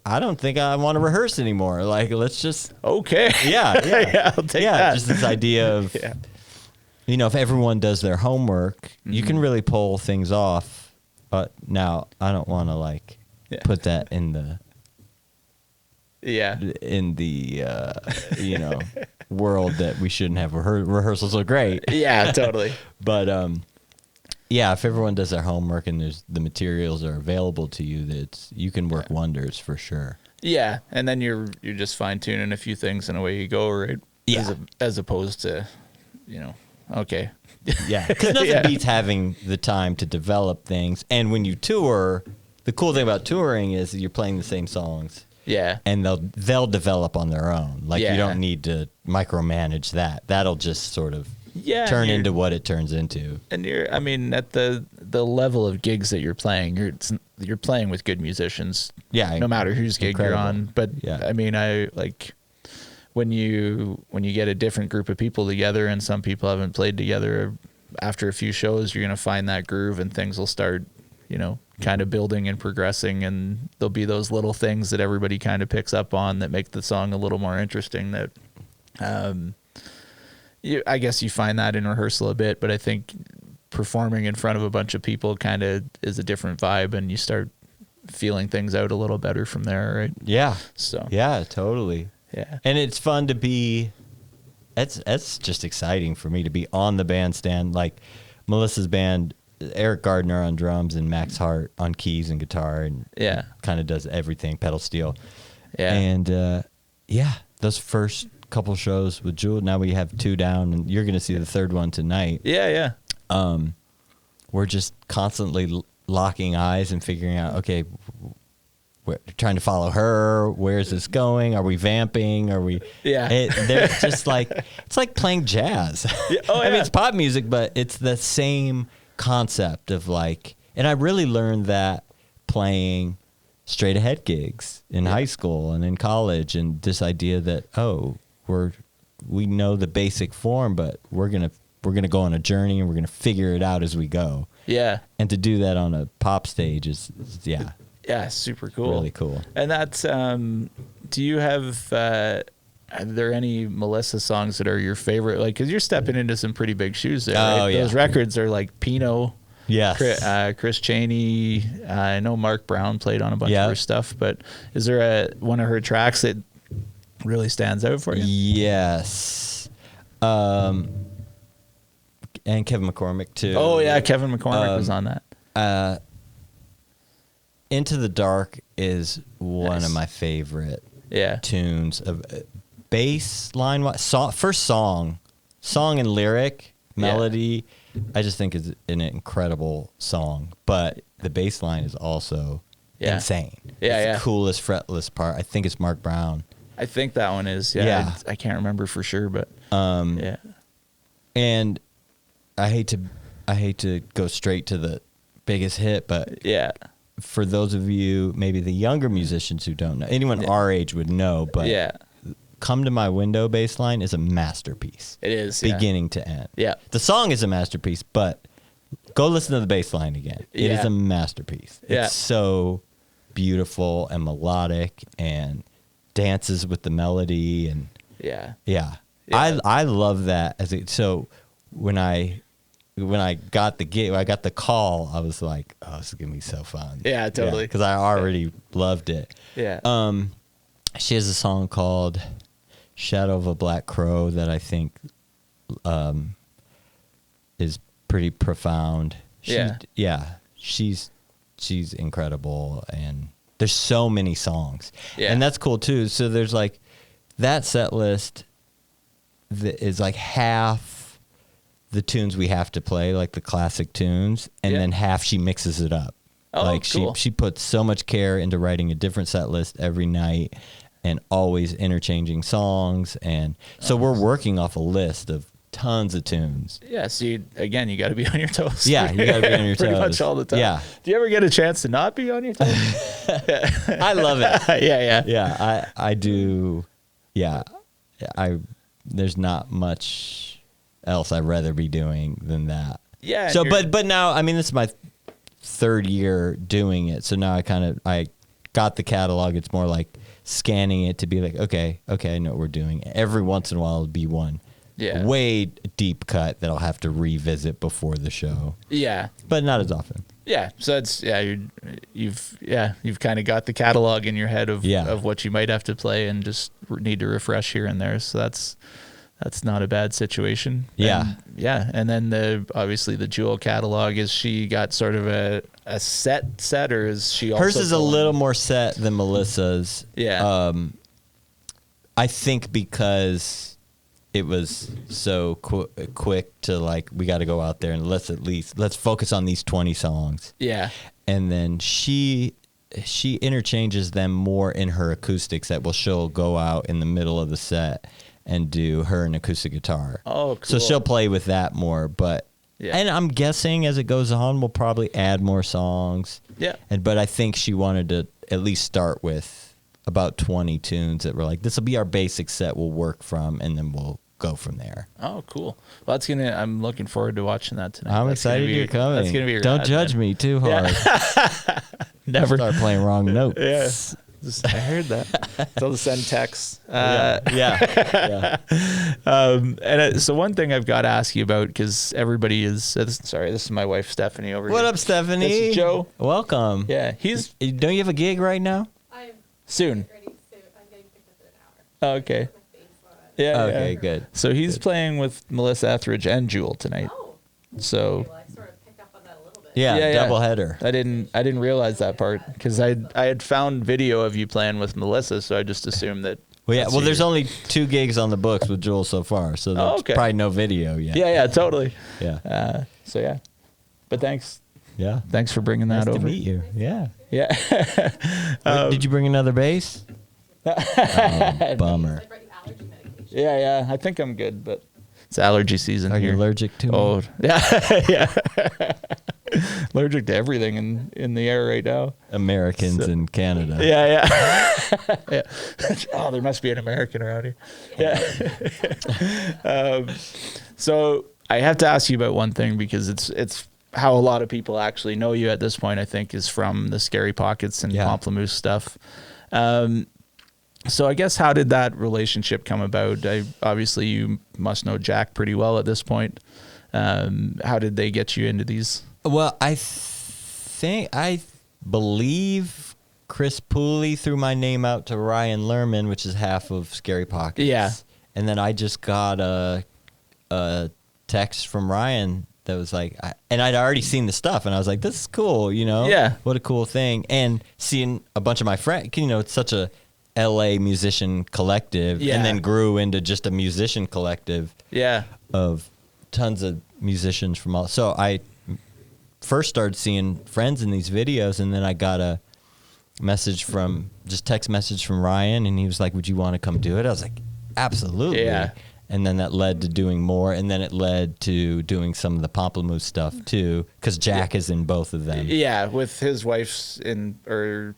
I don't think I want to rehearse anymore. Like, let's just I'll take that. Just this idea of you know, if everyone does their homework, you can really pull things off. But now I don't want to put that in the you know, world that we shouldn't have rehearsals are great. Yeah, totally. But if everyone does their homework and the materials are available to you, that you can work wonders for sure. Yeah, and then you're just fine tuning a few things and away you go, right? Yeah, as opposed to, you know, okay. Yeah, because nothing beats having the time to develop things. And when you tour, the cool thing about touring is that you're playing the same songs. Yeah, and they'll develop on their own. Like you don't need to micromanage that. That'll just sort of turn into what it turns into. And I mean, at the level of gigs that you're playing, you're playing with good musicians. Yeah, no matter whose gig you're on. But I mean, I like when you get a different group of people together, and some people haven't played together. After a few shows, you're gonna find that groove, and things will start, you know, kind of building and progressing, and there'll be those little things that everybody kind of picks up on that make the song a little more interesting. That I guess you find that in rehearsal a bit, but I think performing in front of a bunch of people kind of is a different vibe, and you start feeling things out a little better from there, right? Yeah. So Yeah, totally. yeah. And it's fun to be. It's just exciting for me to be on the bandstand, like Melissa's band. Eric Gardner on drums and Max Hart on keys and guitar, and kind of does everything, pedal steel. Yeah. And those first couple shows with Jewel, now we have 2 down, and you're going to see the third one tonight. Yeah. We're just constantly locking eyes and figuring out, okay, we're trying to follow her. Where's this going? Are we vamping? Are we? Yeah. They're just like, it's like playing jazz. Yeah. Oh, yeah. I mean, it's pop music, but it's the same concept of like, and I really learned that playing straight ahead gigs in high school and in college, and this idea that, we know the basic form, but we're gonna go on a journey and we're gonna figure it out as we go. Yeah. And to do that on a pop stage is super cool. Really cool. And that's do you have are there any Melissa songs that are your favorite? Like, because you're stepping into some pretty big shoes there. Right? Those records are like Pino. Yes. Chris Chaney. I know Mark Brown played on a bunch of her stuff, but is there one of her tracks that really stands out for you? Yes. And Kevin McCormick too. Oh yeah, Kevin McCormick was on that. Into the Dark is one of my favorite tunes of bass line. First song and lyric melody. I just think is an incredible song, but the bass line is also insane. It's the coolest fretless part. I think it's Mark Brown. I think that one is. Yeah. I can't remember for sure, but And I hate to go straight to the biggest hit, but for those of you, maybe the younger musicians who don't know, anyone our age would know, but Come to My Window bass line is a masterpiece. It is. Beginning to end. Yeah. The song is a masterpiece, but go listen to the bass line again. It is a masterpiece. It's so beautiful and melodic and dances with the melody, and I love that. So when I got the gig, when I got the call, I was like, oh, this is gonna be so fun. Yeah, totally. Because I already loved it. Yeah. She has a song called Shadow of a Black Crow that I think is pretty profound. She's incredible, and there's so many songs. Yeah. And that's cool too. So there's like that set list that is like half the tunes we have to play, like the classic tunes, and then half she mixes it up. Oh, like cool. she puts so much care into writing a different set list every night and always interchanging songs. And so we're working off a list of tons of tunes. Yeah, so you got to be on your toes. Yeah, you got to be on your toes. Pretty much all the time. Yeah. Do you ever get a chance to not be on your toes? I love it. Yeah. Yeah, I do. Yeah, there's not much else I'd rather be doing than that. Yeah. So, but now, I mean, this is my third year doing it. So now I got the catalog. It's more like scanning it to be like, okay, I know what we're doing. Every once in a while, it'll be one way deep cut that I'll have to revisit before the show. Yeah. But not as often. Yeah. So it's, you've kind of got the catalog in your head of what you might have to play and just need to refresh here and there. So that's not a bad situation. Yeah. And then obviously the Jewel catalog, is she got sort of a set, or is she also hers is a little more set than Melissa's. Yeah. I think because it was so quick to like, we got to go out there and let's focus on these 20 songs. Yeah. And then she interchanges them more in her acoustics she'll go out in the middle of the set and do her an acoustic guitar. Oh, cool. So she'll play with that more, but and I'm guessing as it goes on, we'll probably add more songs. Yeah. But I think she wanted to at least start with about 20 tunes that were like, this will be our basic set we'll work from, and then we'll go from there. Oh, cool. Well, I'm looking forward to watching that tonight. I'm excited you're coming. That's gonna be Don't judge me too hard. Never start playing wrong notes. Yeah. I heard that. They'll just send texts. Yeah. So one thing I've got to ask you about, because everybody is, sorry, this is my wife, Stephanie, over here. What up, Stephanie? This is Joe. Welcome. Yeah. Don't you have a gig right now? I'm soon. ready soon. I'm getting picked up in an hour. Oh, okay. My face on. Yeah. Okay, yeah. good. So he's playing with Melissa Etheridge and Jewel tonight. Oh. So Okay, well, I sort of picked up on that a little bit. Yeah, double header. I didn't realize that part, because I had found video of you playing with Melissa, so I just assumed that. Well, yeah. that's Well, you. there's only 2 gigs on the books with Jewel so far, so there's okay. probably no video yet. Yeah, totally. Yeah. So yeah, but thanks Yeah. for bringing that Nice over. to meet you. Yeah. Yeah. Wait, did you bring another bass? Oh, bummer. I brought you allergy medication. Yeah. I think I'm good, but it's allergy season Are here. you allergic to me? Oh, yeah. Allergic to everything in the air right now. Americans in Canada. Yeah. Yeah. Oh, there must be an American around here. Yeah. So I have to ask you about one thing, because it's how a lot of people actually know you at this point, I think, is from the Scary Pockets and Pamplemousse stuff. So I guess, how did that relationship come about? Obviously you must know Jack pretty well at this point. How did they get you into these? Well, I believe Chris Pooley threw my name out to Ryan Lerman, which is half of Scary Pockets. Yeah. And then I just got a text from Ryan that was like, and I'd already seen the stuff, and I was like, this is cool, you know? Yeah. What a cool thing. And seeing a bunch of my friends, you know, it's such a LA musician collective, Yeah. and then grew into just a musician collective Yeah. of tons of musicians from all. So I first started seeing friends in these videos, and then I got a text message from Ryan, and he was like, would you want to come do it? I was like, absolutely. Yeah. And then that led to doing more, and then it led to doing some of the Pamplemousse stuff too, because Jack is in both of them. Yeah, with his wife's partner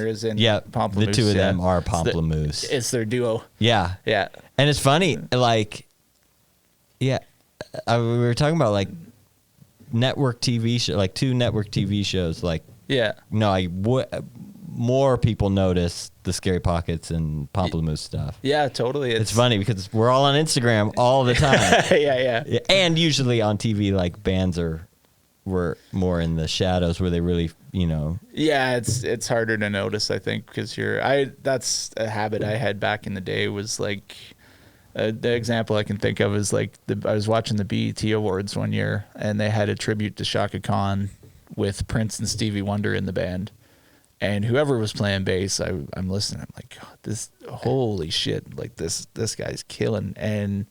is in Pamplemousse. The two of them are Pamplemousse. It's their duo. Yeah. Yeah. And it's funny, like, we were talking about like network TV show, like 2 network TV shows, like, Yeah. more people notice the Scary Pockets and Pamplemousse stuff. Yeah, totally. It's funny because we're all on Instagram all the time. Yeah. And usually on TV, like, bands were more in the shadows where they really, you know. Yeah, it's harder to notice, I think, because that's a habit I had back in the day, was like, the example I can think of is like, I was watching the BET Awards one year, and they had a tribute to Shaka Khan with Prince and Stevie Wonder in the band. And whoever was playing bass, I'm listening. I'm like, God, holy shit! Like this guy's killing. And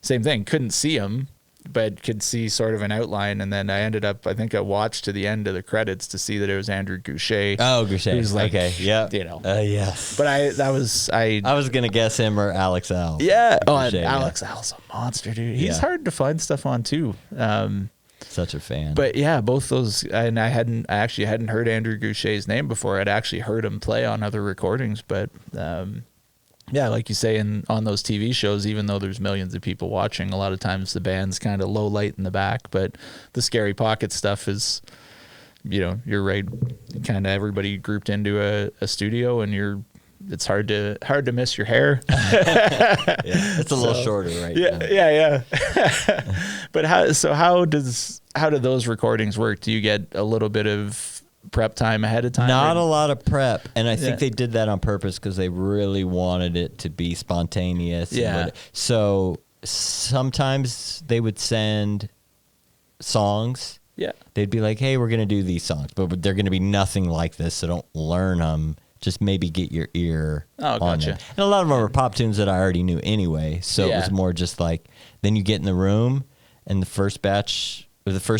same thing, couldn't see him, but could see sort of an outline. And then I think I watched to the end of the credits to see that it was Andrew Goucher. Oh, Goucher. Who's like, okay, yeah, you know. yes. But I was gonna guess him or Alex Al. Yeah. Oh, and Goucher, Alex Al's a monster, dude. He's Yeah. hard to find stuff on too. Such a fan. But yeah, both those, and I actually hadn't heard Andrew Goucher's name before. I'd actually heard him play on other recordings, but yeah, like you say, on those TV shows, even though there's millions of people watching, a lot of times the band's kind of low light in the back. But the Scary Pocket stuff is, you know, you're right, kind of everybody grouped into a studio, and it's hard to miss your hair. It's a little shorter right now. Yeah. But how do those recordings work? Do you get a little bit of prep time ahead of time? Not a lot of prep, and I think they did that on purpose because they really wanted it to be spontaneous. Yeah. So sometimes they would send songs. Yeah. They'd be like, "Hey, we're gonna do these songs, but they're gonna be nothing like this, so don't learn them. Just maybe get your ear on gotcha. them." And a lot of them were pop tunes that I already knew anyway, so it was more just like, then you get in the room, and the first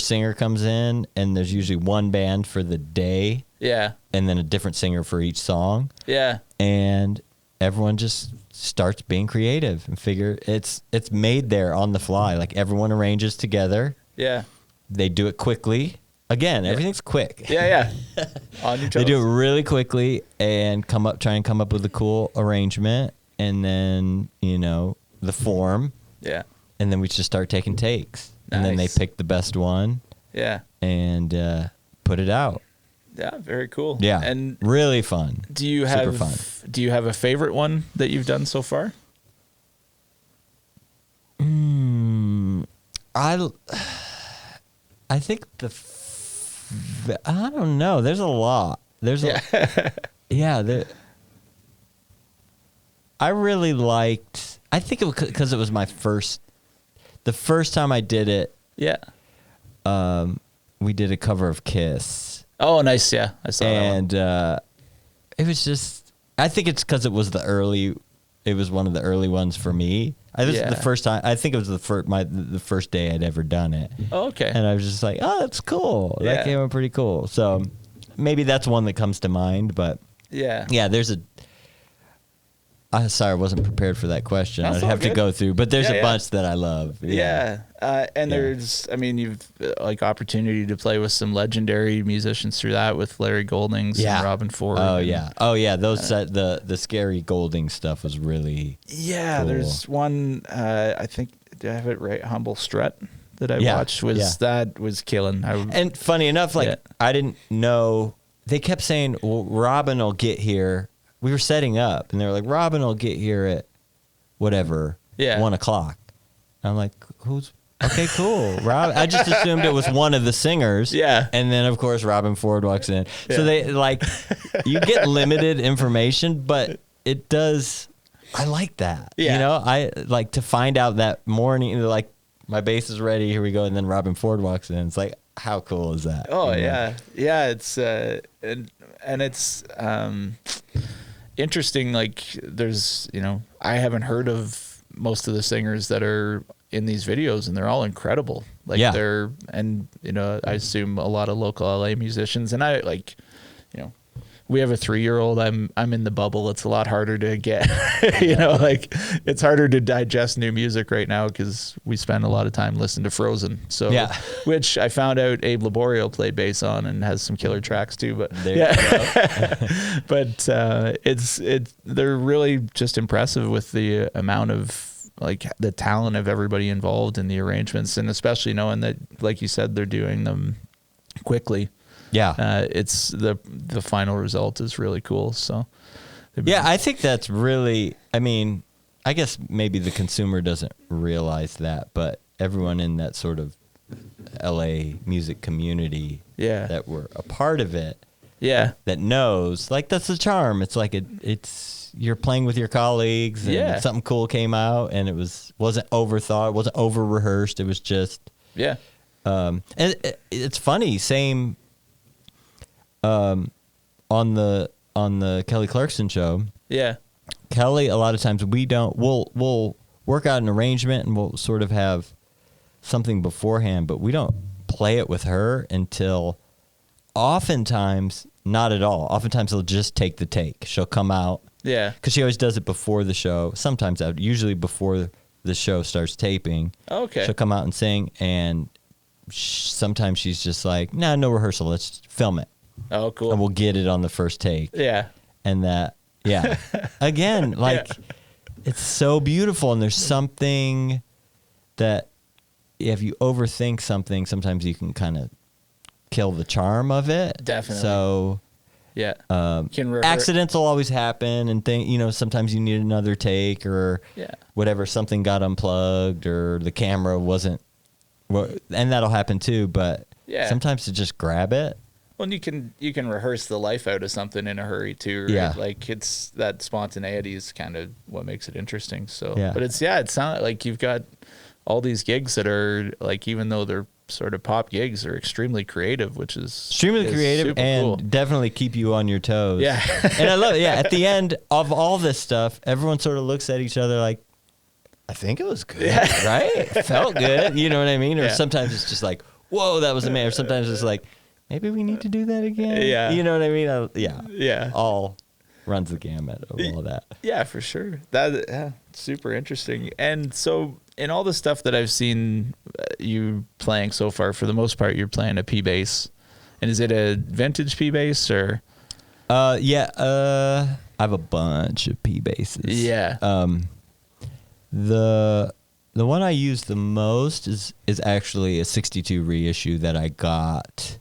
singer comes in, and there's usually one band for the day. Yeah. And then a different singer for each song. Yeah. And everyone just starts being creative and figure it's made there on the fly. Like, everyone arranges together. Yeah. They do it quickly. Again, everything's quick. Yeah. On your toes. They do it really quickly and try and come up with a cool arrangement, and then, you know, the form. Yeah. And then we just start taking takes. And then they Nice. pick the best one. Yeah. And put it out. Yeah, very cool. Yeah, and really fun. do you Super have fun. do you have a favorite one that you've done so far? I think I don't know. There's a lot. I really liked. I think it was because it was the first time I did it. Yeah. We did a cover of Kiss. Oh, nice. Yeah, I saw that one. And it was just. I think it's because it was It was one of the early ones for me. It was the first time. I think it was the first day I'd ever done it. Oh, okay. And I was just like, oh, that's cool. Yeah. That came out pretty cool. So maybe that's one that comes to mind. But yeah, there's sorry, I wasn't prepared for that question. That's I'd all have to good. go through, but there's Yeah, a bunch that I love. Yeah. And there's, I mean, you've like opportunity to play with some legendary musicians through that with Larry Goldings and Robin Ford. Oh yeah. Those the scary Golding stuff was really cool. There's one. I think did I have it right? Humble Strut that I watched that was killing. And funny enough, I didn't know. They kept saying, well, Robin will get here. We were setting up, and they were like, Robin will get here at whatever, 1 o'clock. I'm like, who's... Okay, cool. Rob, I just assumed it was one of the singers. Yeah. And then, of course, Robin Ford walks in. Yeah. So they, you get limited information, but it does... I like that. Yeah. You know, I like to find out that morning, like, my bass is ready, here we go, and then Robin Ford walks in. It's like, how cool is that? Oh, yeah. Yeah, it's... and it's... interesting, like there's, I haven't heard of most of the singers that are in these videos, and they're all incredible. Like they're, and I assume a lot of local LA musicians, and I like, we have a 3-year-old. I'm in the bubble. It's a lot harder to get, like it's harder to digest new music right now because we spend a lot of time listening to Frozen. So, which I found out Abe Laborio played bass on and has some killer tracks too. But but they're really just impressive with the amount of like the talent of everybody involved in the arrangements, and especially knowing that, like you said, they're doing them quickly. Yeah, it's the final result is really cool. So, I think that's really. I mean, I guess maybe the consumer doesn't realize that, but everyone in that sort of LA music community, that were a part of it, that knows, like that's the charm. It's like it's you're playing with your colleagues, and something cool came out, and it wasn't overthought, it wasn't over rehearsed. It was just and it's funny. Same. On the Kelly Clarkson show, Kelly, a lot of times we'll work out an arrangement and we'll sort of have something beforehand, but we don't play it with her until oftentimes not at all. Oftentimes they'll just take the take. She'll come out, because she always does it before the show. Sometimes usually before the show starts taping. Okay, she'll come out and sing, and sometimes she's just like, nah, no rehearsal, let's film it. Oh, cool. And we'll get it on the first take. Yeah. And that, again, like, it's so beautiful. And there's something that if you overthink something, sometimes you can kind of kill the charm of it. Definitely. So, accidents will always happen. And, sometimes you need another take or whatever. Something got unplugged or the camera wasn't. And that'll happen too. But sometimes to just grab it. Well, you can rehearse the life out of something in a hurry too, right? Yeah. Like it's that spontaneity is kind of what makes it interesting. So, but it sounds like you've got all these gigs that are like, even though they're sort of pop gigs, are extremely creative, which is extremely creative and cool. Definitely keep you on your toes. Yeah, and I love it. Yeah, at the end of all this stuff, everyone sort of looks at each other like, I think it was good, right? It felt good, you know what I mean? Or sometimes it's just like, whoa, that was amazing. Or sometimes it's like, maybe we need to do that again. Yeah. You know what I mean? Yeah. All runs the gamut of all that. Yeah, for sure. That super interesting. And so in all the stuff that I've seen you playing so far, for the most part, you're playing a P bass. And is it a vintage P bass or? I have a bunch of P basses. Yeah. The one I use the most is actually a 62 reissue that I got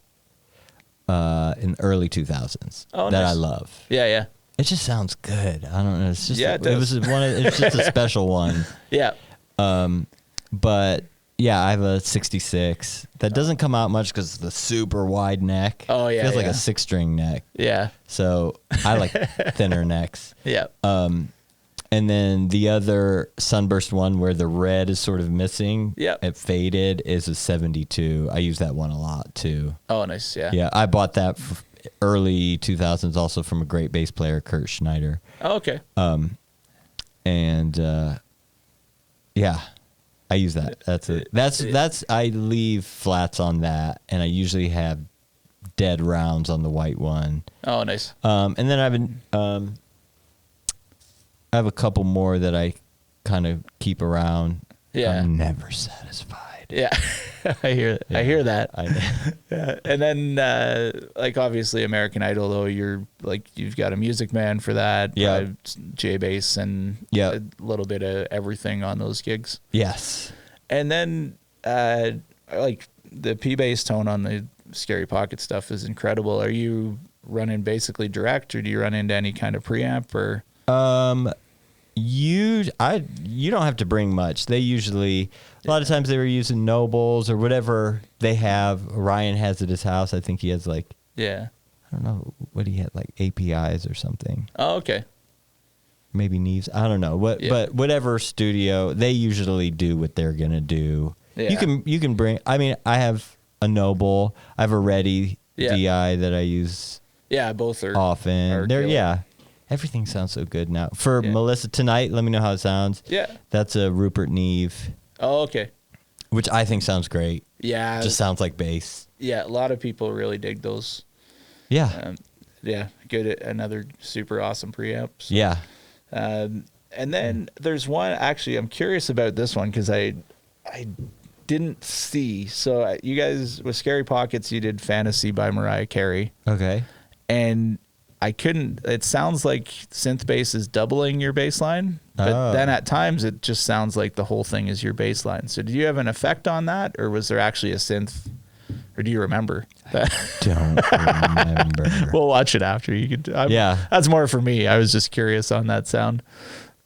in the early 2000s that I love. Yeah. It just sounds good. I don't know. It's just it's just a special one. Yeah. But yeah, I have a 66 that doesn't come out much because it's the super wide neck. Oh yeah, feels like a 6-string neck. Yeah. So I like thinner necks. Yeah. And then the other sunburst one where the red is sort of missing. Yeah. It faded is a 72. I use that one a lot too. Oh, nice. Yeah. Yeah, I bought that early 2000s also from a great bass player, Kurt Schneider. Oh, okay. Yeah, I use that. That's I leave flats on that, and I usually have dead rounds on the white one. Oh, nice. And then I have a couple more that I kind of keep around. Yeah. I'm never satisfied. Yeah. I hear that. I know. Yeah. And then like obviously American Idol though, you've got a Music Man for that. Yeah. J bass and a little bit of everything on those gigs. Yes. And then like the P bass tone on the Scary Pocket stuff is incredible. Are you running basically direct, or do you run into any kind of preamp or? You don't have to bring much. They usually, a lot of times they were using Nobles or whatever they have. Ryan has at his house. I think he has I don't know what he had, like APIs or something. Oh, okay. Maybe Neves. I don't know but whatever studio, they usually do what they're going to do. Yeah. You can bring, I mean, I have a Noble. I have a Ready DI that I use. Yeah. Both are often. Everything sounds so good now. For Melissa tonight, let me know how it sounds. Yeah. That's a Rupert Neve. Oh, okay. Which I think sounds great. Yeah. Just sounds like bass. Yeah, a lot of people really dig those. Yeah. Good. Another super awesome preamp. So. Yeah. And then there's one, actually, I'm curious about this one because I didn't see. So you guys, with Scary Pockets, you did Fantasy by Mariah Carey. Okay. And I couldn't, it sounds like synth bass is doubling your bass line, but then at times it just sounds like the whole thing is your bass line. So did you have an effect on that, or was there actually a synth, or do you remember that? I don't remember. We'll watch it after. You could. That's more for me. I was just curious on that sound.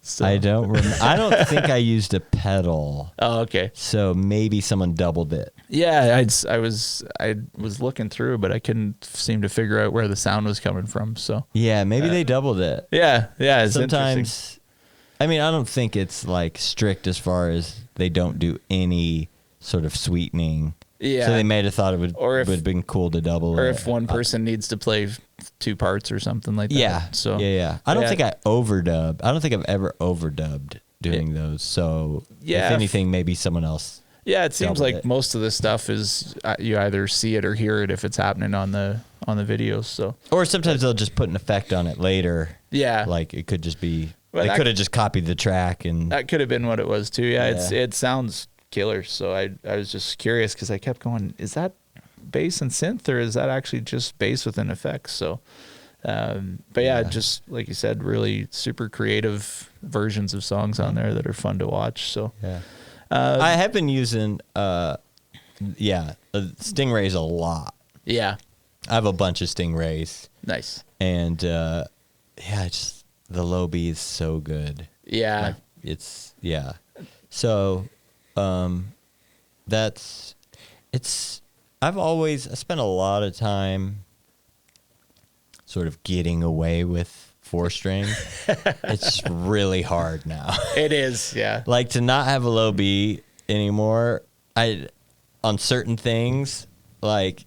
So. I don't remember. I don't think I used a pedal. Oh, okay. So maybe someone doubled it. Yeah, I was looking through, but I couldn't seem to figure out where the sound was coming from. So yeah, maybe they doubled it. Yeah. It's sometimes. I mean, I don't think it's like strict as far as they don't do any sort of sweetening. Yeah. So they may have thought it would have been cool to double it. Or if one person needs to play 2 parts or something like that. Yeah. So yeah. I don't think I overdubbed. I don't think I've ever overdubbed doing those. So if anything, maybe someone else. Yeah, it seems like most of the stuff is you either see it or hear it if it's happening on the videos. So or sometimes they'll just put an effect on it later. Yeah. Like it could just be they could have just copied the track and that could have been what it was too. Yeah. It sounds killer. So I was just curious because I kept going, is that bass and synth, or is that actually just bass with an effect? So but just like you said, really super creative versions of songs on there that are fun to watch. So I have been using Stingrays a lot. Yeah, I have a bunch of Stingrays. Nice. And just the low B is so good. Yeah, so I spent a lot of time sort of getting away with 4-string. It's just really hard now. It is, yeah. Like to not have a low B anymore. On certain things, like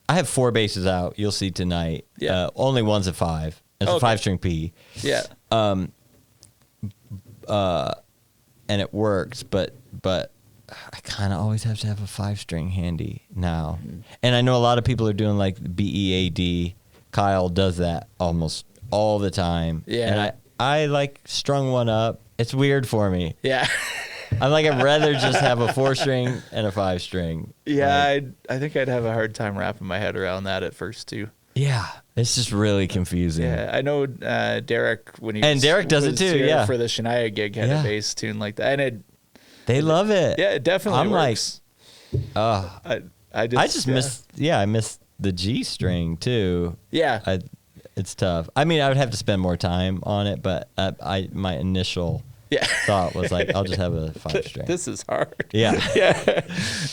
I have 4 basses out. You'll see tonight. Yeah. Only one's a 5. It's a 5-string P. Yeah. And it works, but I kind of always have to have a 5-string handy now. Mm-hmm. And I know a lot of people are doing like BEAD. Kyle does that almost all the time. Yeah. And I like strung one up. It's weird for me. Yeah. I'm like, I'd rather just have a 4-string and a 5-string. Yeah, I think I'd have a hard time wrapping my head around that at first too. Yeah, it's just really confusing. Yeah, I know Derek Derek does it too. Yeah, for the Shania gig had a bass tune like that, and they love it. Yeah, it definitely I'm works. like, I miss the G string too. Yeah. It's tough. I mean, I would have to spend more time on it, but my initial thought was like, I'll just have a 5 string. This is hard. Yeah. Yeah.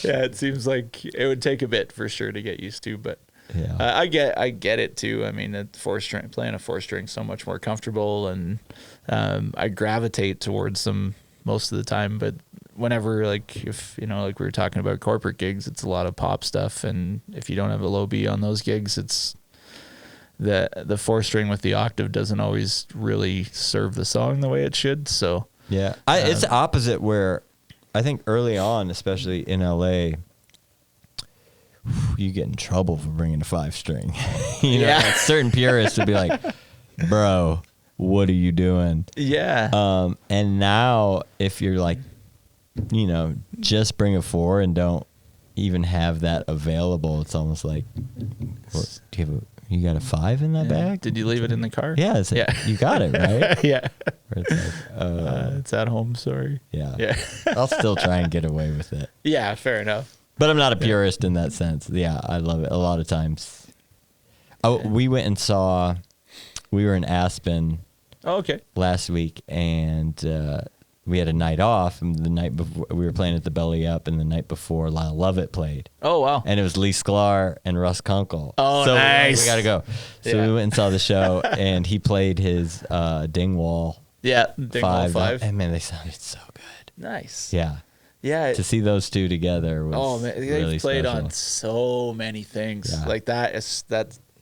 Yeah. It seems like it would take a bit for sure to get used to, but Yeah. I get it too. I mean, playing a 4-string so much more comfortable, and I gravitate towards them most of the time. But whenever, like, if like we were talking about corporate gigs, it's a lot of pop stuff, and if you don't have a low B on those gigs, it's the 4-string with the octave doesn't always really serve the song the way it should. So yeah, it's the opposite. Where I think early on, especially in LA, you get in trouble for bringing a 5-string. Like certain purists would be like, bro, what are you doing? Yeah. And now if you're like, just bring a 4 and don't even have that available, it's almost like, what, you got a 5 in that bag? Did you leave it in the car? Yeah. You got it, right? Yeah. Where it's like, It's at home. Sorry. yeah. Yeah. I'll still try and get away with it. Yeah. Fair enough. But I'm not a purist in that sense. Yeah, I love it. A lot of times. Oh, we were in Aspen Oh, okay. last week, and we had a night off, and the night before we were playing at the Belly Up, and the night before Lyle Lovett played. Oh, wow. And it was Lee Sklar and Russ Kunkel. Oh, so nice. We got to go. So we went and saw the show, and he played his Dingwall Yeah. Dingwall 5. And man, they sounded so good. Nice. Yeah. Yeah. To see those two together was man, they've really played special. on so many things. Yeah. Like that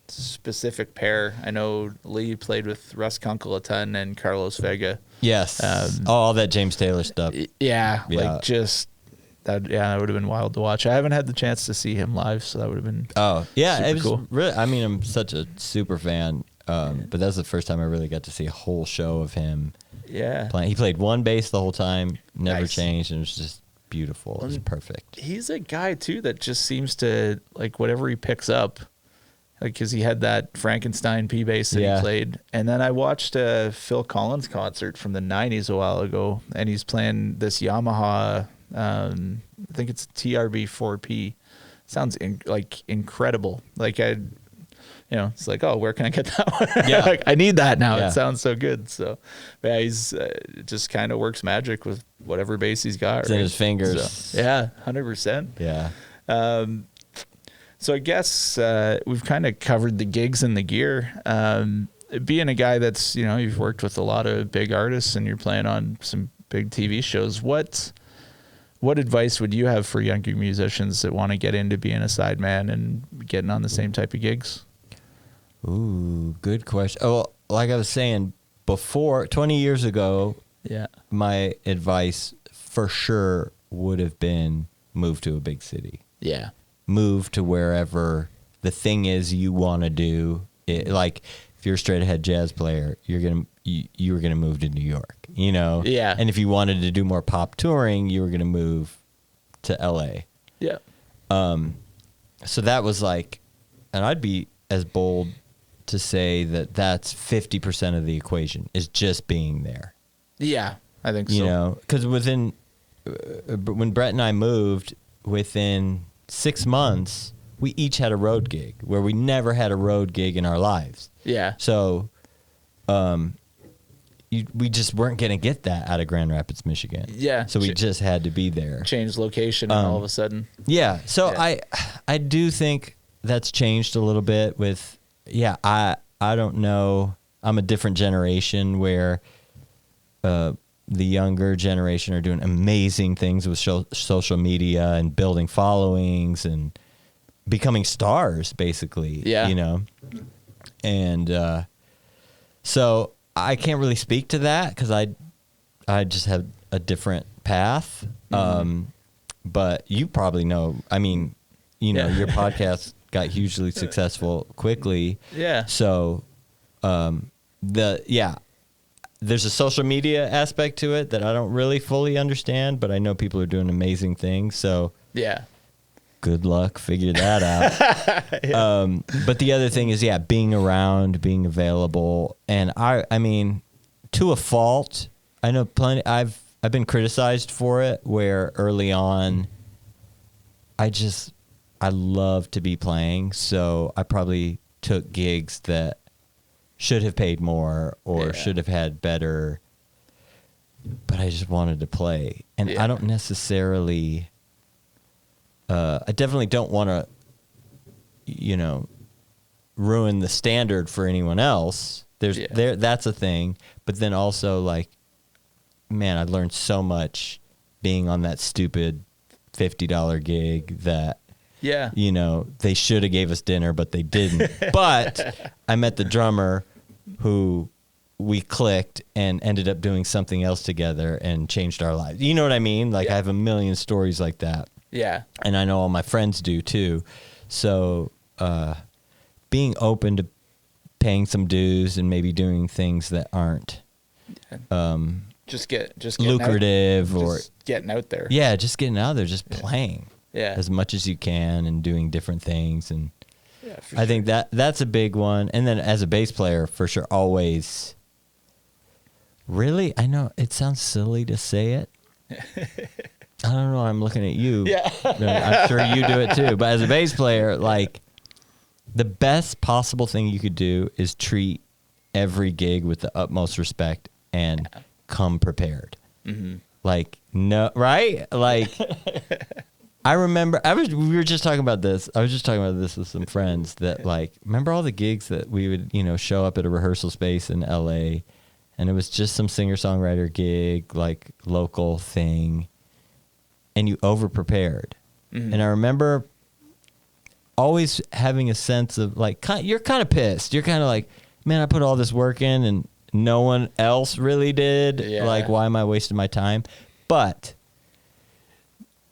specific pair. I know Lee played with Russ Kunkel a ton and Carlos Vega. Yes. All that James Taylor stuff. Yeah. Yeah. Like just that. Yeah, that would have been wild to watch. I haven't had the chance to see him live, so that would have been. Oh yeah, super it was cool. really. I mean, I'm such a super fan, but that's the first time I really got to see a whole show of him Yeah. playing. He played one bass the whole time, never Nice. changed, and it was just beautiful. It was perfect. He's a guy too that just seems to like whatever he picks up, like because he had that Frankenstein P bass that he played, and then I watched a Phil Collins concert from the '90s a while ago, and he's playing this Yamaha. I think it's a TRB 4P. Sounds incredible. Like it's like, oh, where can I get that one? Yeah. Like, I need that now. Yeah. It sounds so good. So, yeah, he's just kind of works magic with whatever bass he's got. It's in his fingers. So, yeah, 100%. Yeah. So I guess we've kind of covered the gigs and the gear. Being a guy that's, you've worked with a lot of big artists and you're playing on some big TV shows, what advice would you have for younger musicians that want to get into being a sideman and getting on the same type of gigs? Ooh, good question. Oh, like I was saying before, 20 years ago, Yeah. my advice for sure would have been move to a big city. Yeah. Move to wherever the thing is you want to do. Like if you're a straight ahead jazz player, you were gonna move to New York, Yeah. And if you wanted to do more pop touring, you were gonna move to LA. Yeah. So that was like, and I'd be as bold to say that that's 50% of the equation is just being there. Yeah. I think so. Because when Brett and I moved, within 6 months, we each had a road gig where we never had a road gig in our lives. Yeah. So, we just weren't going to get that out of Grand Rapids, Michigan. Yeah. So we just had to be there. Change location and all of a sudden. Yeah. So Yeah. I do think that's changed a little bit with, I don't know. I'm a different generation where the younger generation are doing amazing things with social media and building followings and becoming stars, basically. Yeah. And so I can't really speak to that because I just have a different path. Mm-hmm. But you probably know. I mean, your podcast got hugely successful quickly. Yeah. So, there's a social media aspect to it that I don't really fully understand, but I know people are doing amazing things. So, Yeah. good luck, figure that out. But the other thing is, being around, being available, and I mean, to a fault, I know plenty. I've been criticized for it, where early on, I just I love to be playing, so I probably took gigs that should have paid more or should have had better, but I just wanted to play. And I don't necessarily, I definitely don't want to, ruin the standard for anyone else. That's a thing. But then also, like, man, I learned so much being on that stupid $50 gig that, they should have gave us dinner, but they didn't. But I met the drummer who we clicked and ended up doing something else together and changed our lives. You know what I mean? Like, I have a million stories like that. Yeah. And I know all my friends do too. So being open to paying some dues and maybe doing things that aren't just lucrative or just getting out there. Yeah, just getting out there, just playing as much as you can and doing different things. And I think that's a big one. And then as a bass player, for sure, always. Really, I know it sounds silly to say it. I don't know. I'm looking at you. Yeah. I'm sure you do it too. But as a bass player, like, the best possible thing you could do is treat every gig with the utmost respect and come prepared. Mm-hmm. Like, no, right? Like, I remember we were just talking about this. I was just talking about this with some friends that, like, remember all the gigs that we would, show up at a rehearsal space in LA, and it was just some singer-songwriter gig, like, local thing, and you over-prepared. Mm-hmm. And I remember always having a sense of, like, you're kind of pissed. You're kind of like, man, I put all this work in and no one else really did. Yeah. Like, why am I wasting my time? But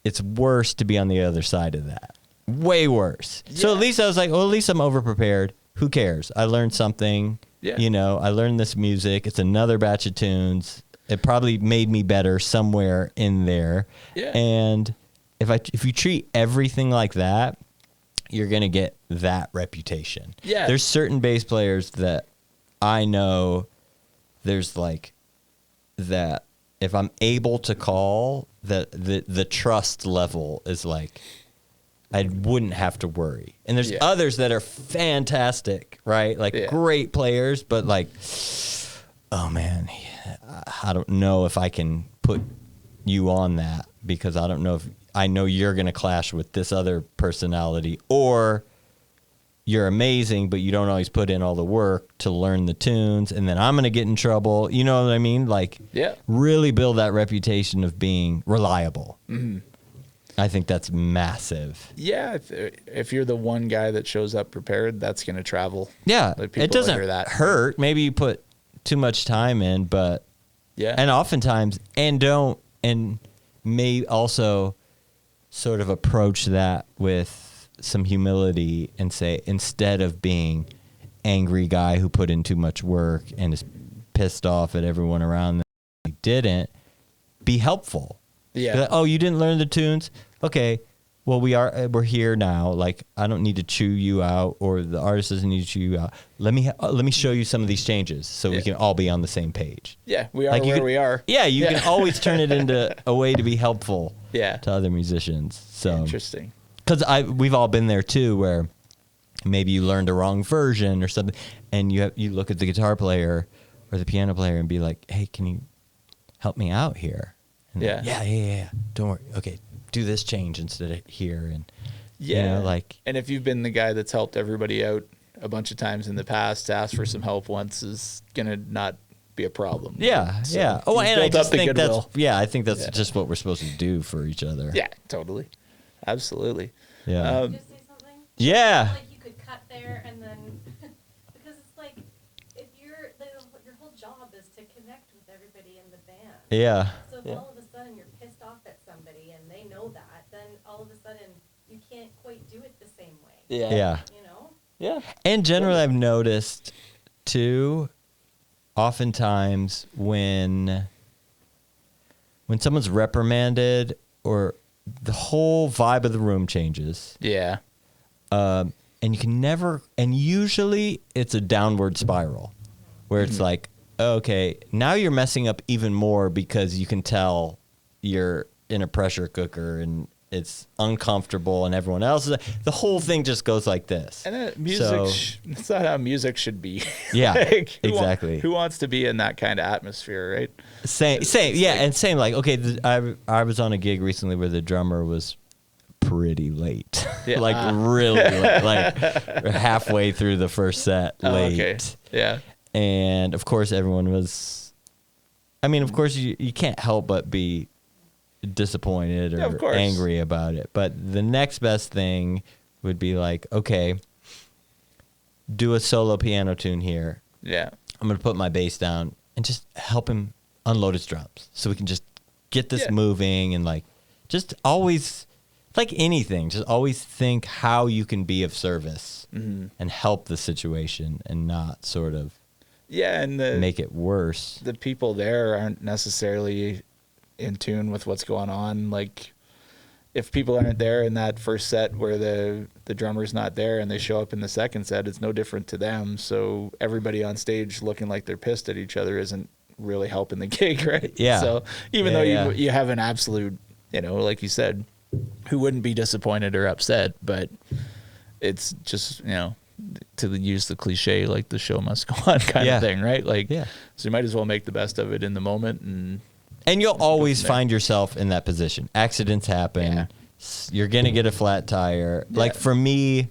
it's worse to be on the other side of that. Way worse. Yeah. So at least I was like, well, at least I'm over-prepared. Who cares? I learned something. Yeah. I learned this music. It's another batch of tunes. It probably made me better somewhere in there. Yeah. And if you treat everything like that, you're going to get that reputation. Yeah. There's certain bass players that I know there's, like, that if I'm able to call, that the trust level is, like, I wouldn't have to worry. And there's others that are fantastic, right? Like, great players, but, like, oh, man, I don't know if I can put you on that because I don't know if I know you're going to clash with this other personality, or you're amazing, but you don't always put in all the work to learn the tunes, and then I'm going to get in trouble. You know what I mean? Like, really build that reputation of being reliable. Mm-hmm. I think that's massive. Yeah, if you're the one guy that shows up prepared, that's going to travel. Yeah, it doesn't hurt. Maybe you put too much time in, but and oftentimes, and may also sort of approach that with some humility and say, instead of being angry guy who put in too much work and is pissed off at everyone around them, he didn't, be helpful. Yeah. Be like, oh, you didn't learn the tunes? Okay. Well, we're here now. Like, I don't need to chew you out, or the artist doesn't need to chew you out. Let me show you some of these changes so we can all be on the same page. Yeah, we are where we are. Yeah, you can always turn it into a way to be helpful to other musicians. So interesting. Because we've all been there too, where maybe you learned a wrong version or something, and you look at the guitar player or the piano player and be like, hey, can you help me out here? And yeah. Don't worry. Okay. Do this change instead of here, and and if you've been the guy that's helped everybody out a bunch of times in the past, to ask for some help once is gonna not be a problem. Yeah, so oh, and I just think I think that's just what we're supposed to do for each other. Yeah, totally, absolutely. Yeah. Just say something. Yeah. Like, you could cut there and then because it's like if your whole job is to connect with everybody in the band. Yeah. So if all of a sudden you're pissed off at somebody and they know that, then all of a sudden you can't quite do it the same way. Yeah. Yeah. And generally, I've noticed too, oftentimes when someone's reprimanded, or the whole vibe of the room changes. Yeah. And you can never, and usually it's a downward spiral where it's like, okay, now you're messing up even more because you can tell you're in a pressure cooker and it's uncomfortable, and everyone else is. The whole thing just goes like this. And it's not how music should be. Yeah, Like, exactly. Who wants to be in that kind of atmosphere, right? Same, yeah, and same. Like, okay, I was on a gig recently where the drummer was pretty late, Yeah. like really late, like halfway through the first set, late. Okay. Yeah. And of course, everyone was. I mean, of course, you can't help but be disappointed Yeah, of or course. angry about it. But the next best thing would be like, okay, do a solo piano tune here. Yeah. I'm going to put my bass down and just help him unload his drums so we can just get this moving, and like just always, like anything, just always think how you can be of service and help the situation and not sort of And make it worse. the people there aren't necessarily in tune with what's going on. Like, if people aren't there in that first set where the drummer's not there and they show up in the second set, it's no different to them. So everybody on stage looking like they're pissed at each other isn't really helping the gig, right? Yeah. So even though you have an absolute, like you said, who wouldn't be disappointed or upset, but it's just, to use the cliche, like the show must go on kind of thing, right? Like, so you might as well make the best of it in the moment. And you'll always find yourself in that position. Accidents happen. Yeah. You're going to get a flat tire. Yeah. Like for me,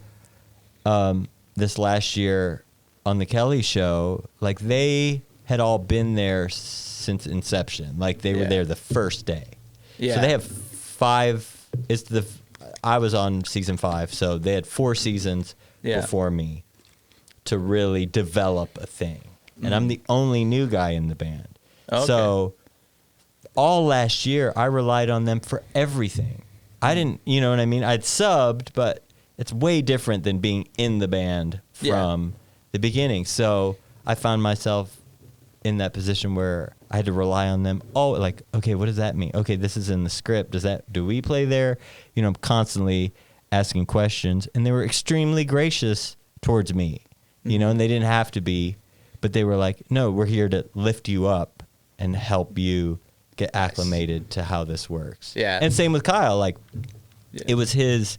this last year on the Kelly show, like they had all been there since inception. Like they were there the first day. Yeah. So they have 5. I was on season 5, so they had 4 seasons before me to really develop a thing. And I'm the only new guy in the band. Okay. So all last year, I relied on them for everything. I didn't, you know what I mean? I'd subbed, but it's way different than being in the band from the beginning. So I found myself in that position where I had to rely on them. Oh, like, okay, what does that mean? Okay, this is in the script. Do we play there? I'm constantly asking questions, and they were extremely gracious towards me, and they didn't have to be, but they were like, no, we're here to lift you up and help you get acclimated to how this works. Yeah. And same with Kyle. Like, it was his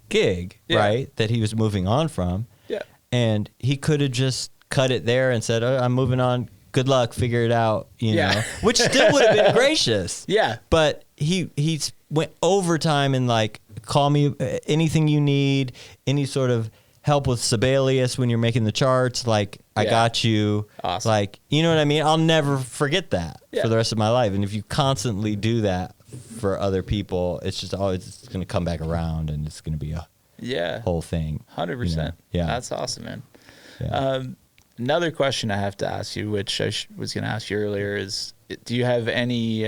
gig, right? That he was moving on from. Yeah. And he could have just cut it there and said, oh, I'm moving on. Good luck. Figure it out. Know, which still would have been gracious. Yeah. But he went overtime and like, call me anything you need, any sort of help with Sibelius when you're making the charts. Like, I got you. Awesome. Like, you know what I mean? I'll never forget that for the rest of my life. And if you constantly do that for other people, it's just always going to come back around, and it's going to be a whole thing. 100%. Yeah. That's awesome, man. Yeah. Another question I have to ask you, which I was going to ask you earlier, is do you have any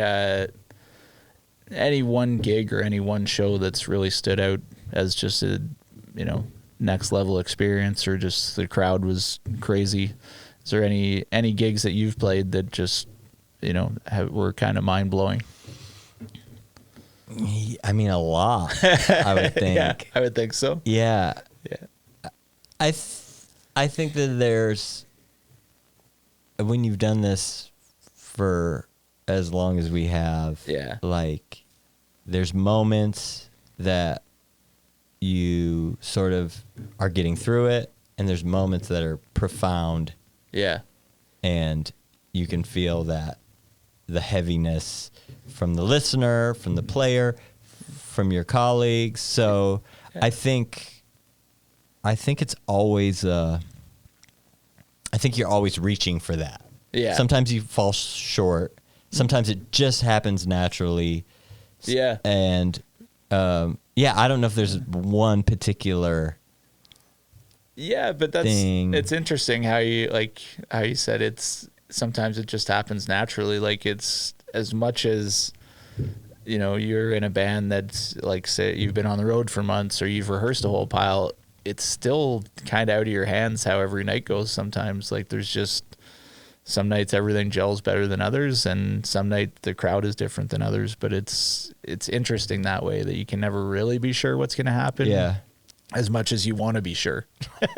one gig or any one show that's really stood out as just a, next level experience, or just the crowd was crazy? Is there any gigs that you've played that just, were kind of mind blowing? I mean, a lot, I would think. Yeah, I would think so. Yeah. Yeah. I think that there's, when you've done this for as long as we have, like, there's moments that you sort of are getting through it, and there's moments that are profound. Yeah. And you can feel that the heaviness from the listener, from the player, from your colleagues. So I think it's always I think you're always reaching for that. Yeah. Sometimes you fall short. Sometimes it just happens naturally. Yeah. And I don't know if there's one particular but it's interesting how you said it's sometimes it just happens naturally. Like, it's as much as you're in a band that's like, say you've been on the road for months or you've rehearsed a whole pile, it's still kind of out of your hands how every night goes sometimes. Like, there's just some nights everything gels better than others, and some night the crowd is different than others. But it's interesting that way, that you can never really be sure what's going to happen. Yeah. As much as you want to be sure.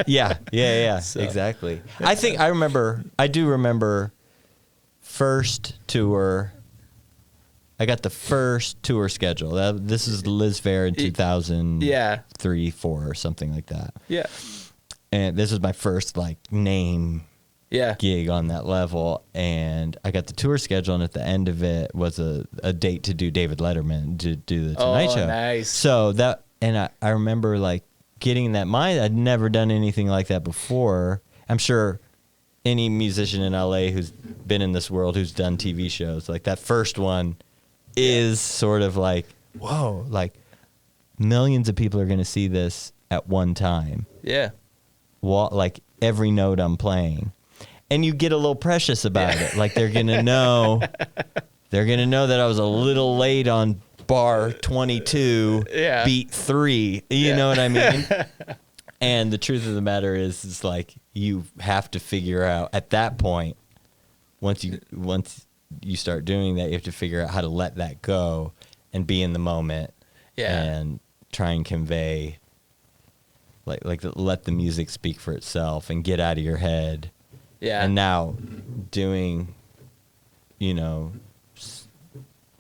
Yeah. So. Exactly. I do remember first tour, I got the first tour schedule. This is Liz Fair in 2003, 4 or something like that. Yeah. And this was my first like name Yeah. gig on that level, and I got the tour schedule, and at the end of it was a date to do David Letterman, to do the Tonight Show. Nice. So that, and I remember like getting in that mind. I'd never done anything like that before. I'm sure any musician in LA who's been in this world, who's done TV shows, like that first one is sort of like, whoa, like millions of people are going to see this at one time. Yeah. Like every note I'm playing. And you get a little precious about it. Like they're going to know that I was a little late on bar 22, beat 3. You know what I mean? And the truth of the matter is like you have to figure out at that point, once you start doing that, you have to figure out how to let that go and be in the moment and try and convey, like let the music speak for itself and get out of your head. Yeah. And now doing,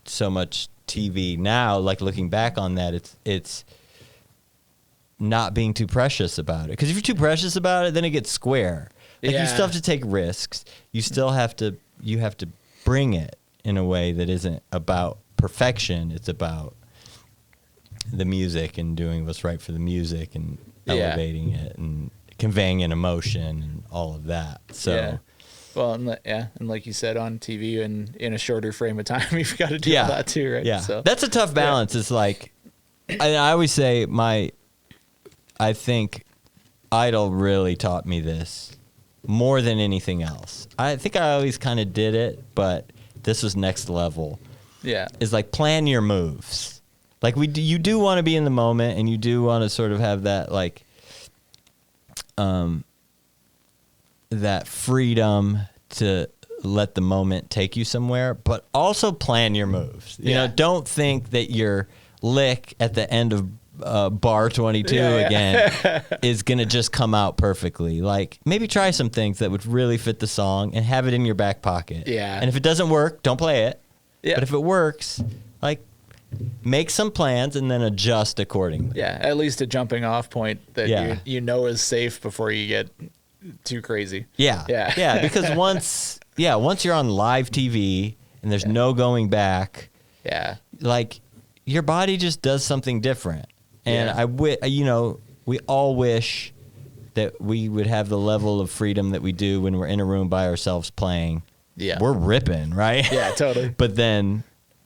so much TV now, like looking back on that, it's not being too precious about it. Because if you're too precious about it, then it gets square. Like you still have to take risks. You still have to bring it in a way that isn't about perfection. It's about the music and doing what's right for the music and elevating it and conveying an emotion and all of that. So, well, and like you said, on TV and in a shorter frame of time, you've got to do all that too, right? Yeah, so, that's a tough balance. It's like, I always say I think Idol really taught me this more than anything else. I think I always kind of did it, but this was next level. Yeah, is like plan your moves. Like you do want to be in the moment, and you do want to sort of have that like, that freedom to let the moment take you somewhere, but also plan your moves. You know, don't think that your lick at the end of bar 22 again is going to just come out perfectly. Like maybe try some things that would really fit the song and have it in your back pocket. Yeah. And if it doesn't work, don't play it. Yeah. But if it works, like make some plans and then adjust accordingly. Yeah. At least a jumping off point that you know is safe before you get too crazy. Yeah. Yeah. Yeah. Because once you're on live TV and there's no going back. Yeah. Like your body just does something different. And we all wish that we would have the level of freedom that we do when we're in a room by ourselves playing. Yeah. We're ripping, right? Yeah, totally. But then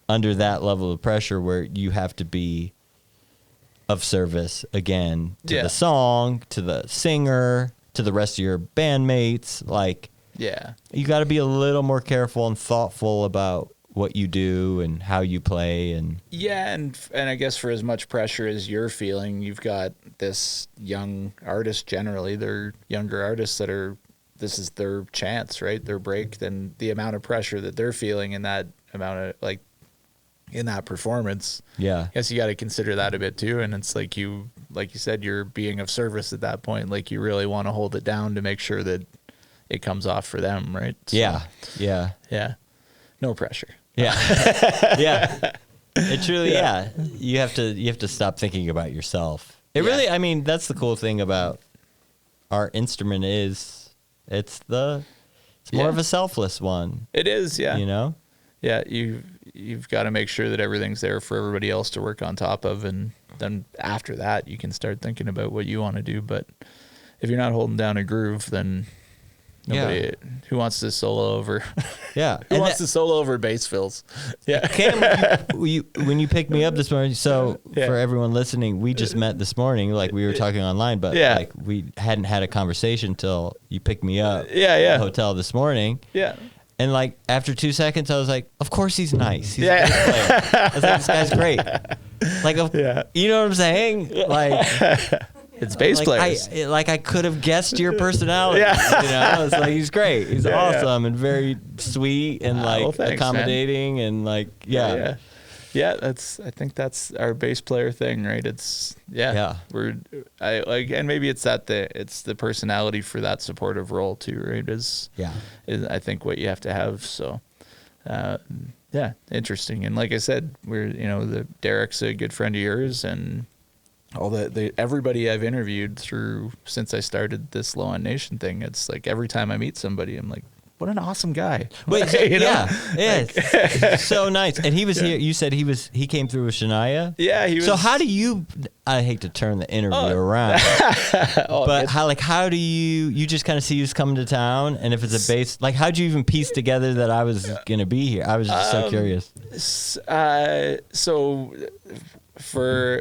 under that level of pressure where you have to be of service again to the song, to the singer, to the rest of your bandmates, like you got to be a little more careful and thoughtful about what you do and how you play. And and I guess for as much pressure as you're feeling, you've got this young artist, generally they're younger artists that are, this is their chance, right? Their break. Then the amount of pressure that they're feeling in that amount of like in that performance. Yeah. I guess you got to consider that a bit too. And it's like you said, you're being of service at that point. Like you really want to hold it down to make sure that it comes off for them. Right. So, yeah. No pressure. Yeah. Yeah. It truly, you have to stop thinking about yourself. It really, I mean, that's the cool thing about our instrument is it's more of a selfless one. It is. Yeah. You know? Yeah. You've got to make sure that everything's there for everybody else to work on top of. And then after that, you can start thinking about what you want to do. But if you're not holding down a groove, then nobody who wants to solo over. Yeah. Who wants to solo over bass fills? Yeah. Cam, when you picked me up this morning, so for everyone listening, we just met this morning, like we were talking online, but like we hadn't had a conversation till you picked me up at the hotel this morning. Yeah. And like after 2 seconds, I was like, of course he's nice. He's a bass player. I was like, this guy's great. Like, you know what I'm saying? Like, it's bass players. I could have guessed your personality. You know, it's like he's great. He's awesome and very sweet and accommodating, man. And like I think that's our bass player thing, right? It's and maybe it's it's the personality for that supportive role too, right? Is I think what you have to have. So Yeah, interesting. And like I said, Derek's a good friend of yours, and all everybody I've interviewed through since I started this Low End Nation thing, it's like every time I meet somebody, I'm like, what an awesome guy. Wait, so nice. And he was here. You said he came through with Shania? Yeah, he was. So how do you, I hate to turn the interview around, but how do you just kind of see who's coming to town? And if it's a bass, like, how'd you even piece together that I was going to be here? I was just so curious.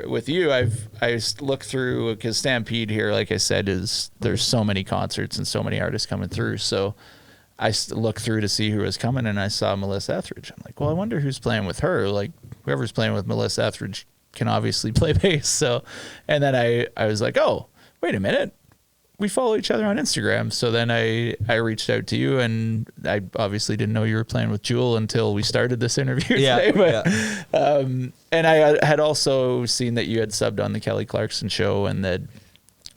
With you, I look through, because Stampede here, like I said, there's so many concerts and so many artists coming through. So I looked through to see who was coming, and I saw Melissa Etheridge. I'm like, well, I wonder who's playing with her. Like, whoever's playing with Melissa Etheridge can obviously play bass. So, and then I was like, oh, wait a minute. We follow each other on Instagram. So then I reached out to you, and I obviously didn't know you were playing with Jewel until we started this interview today. But, and I had also seen that you had subbed on the Kelly Clarkson show, and that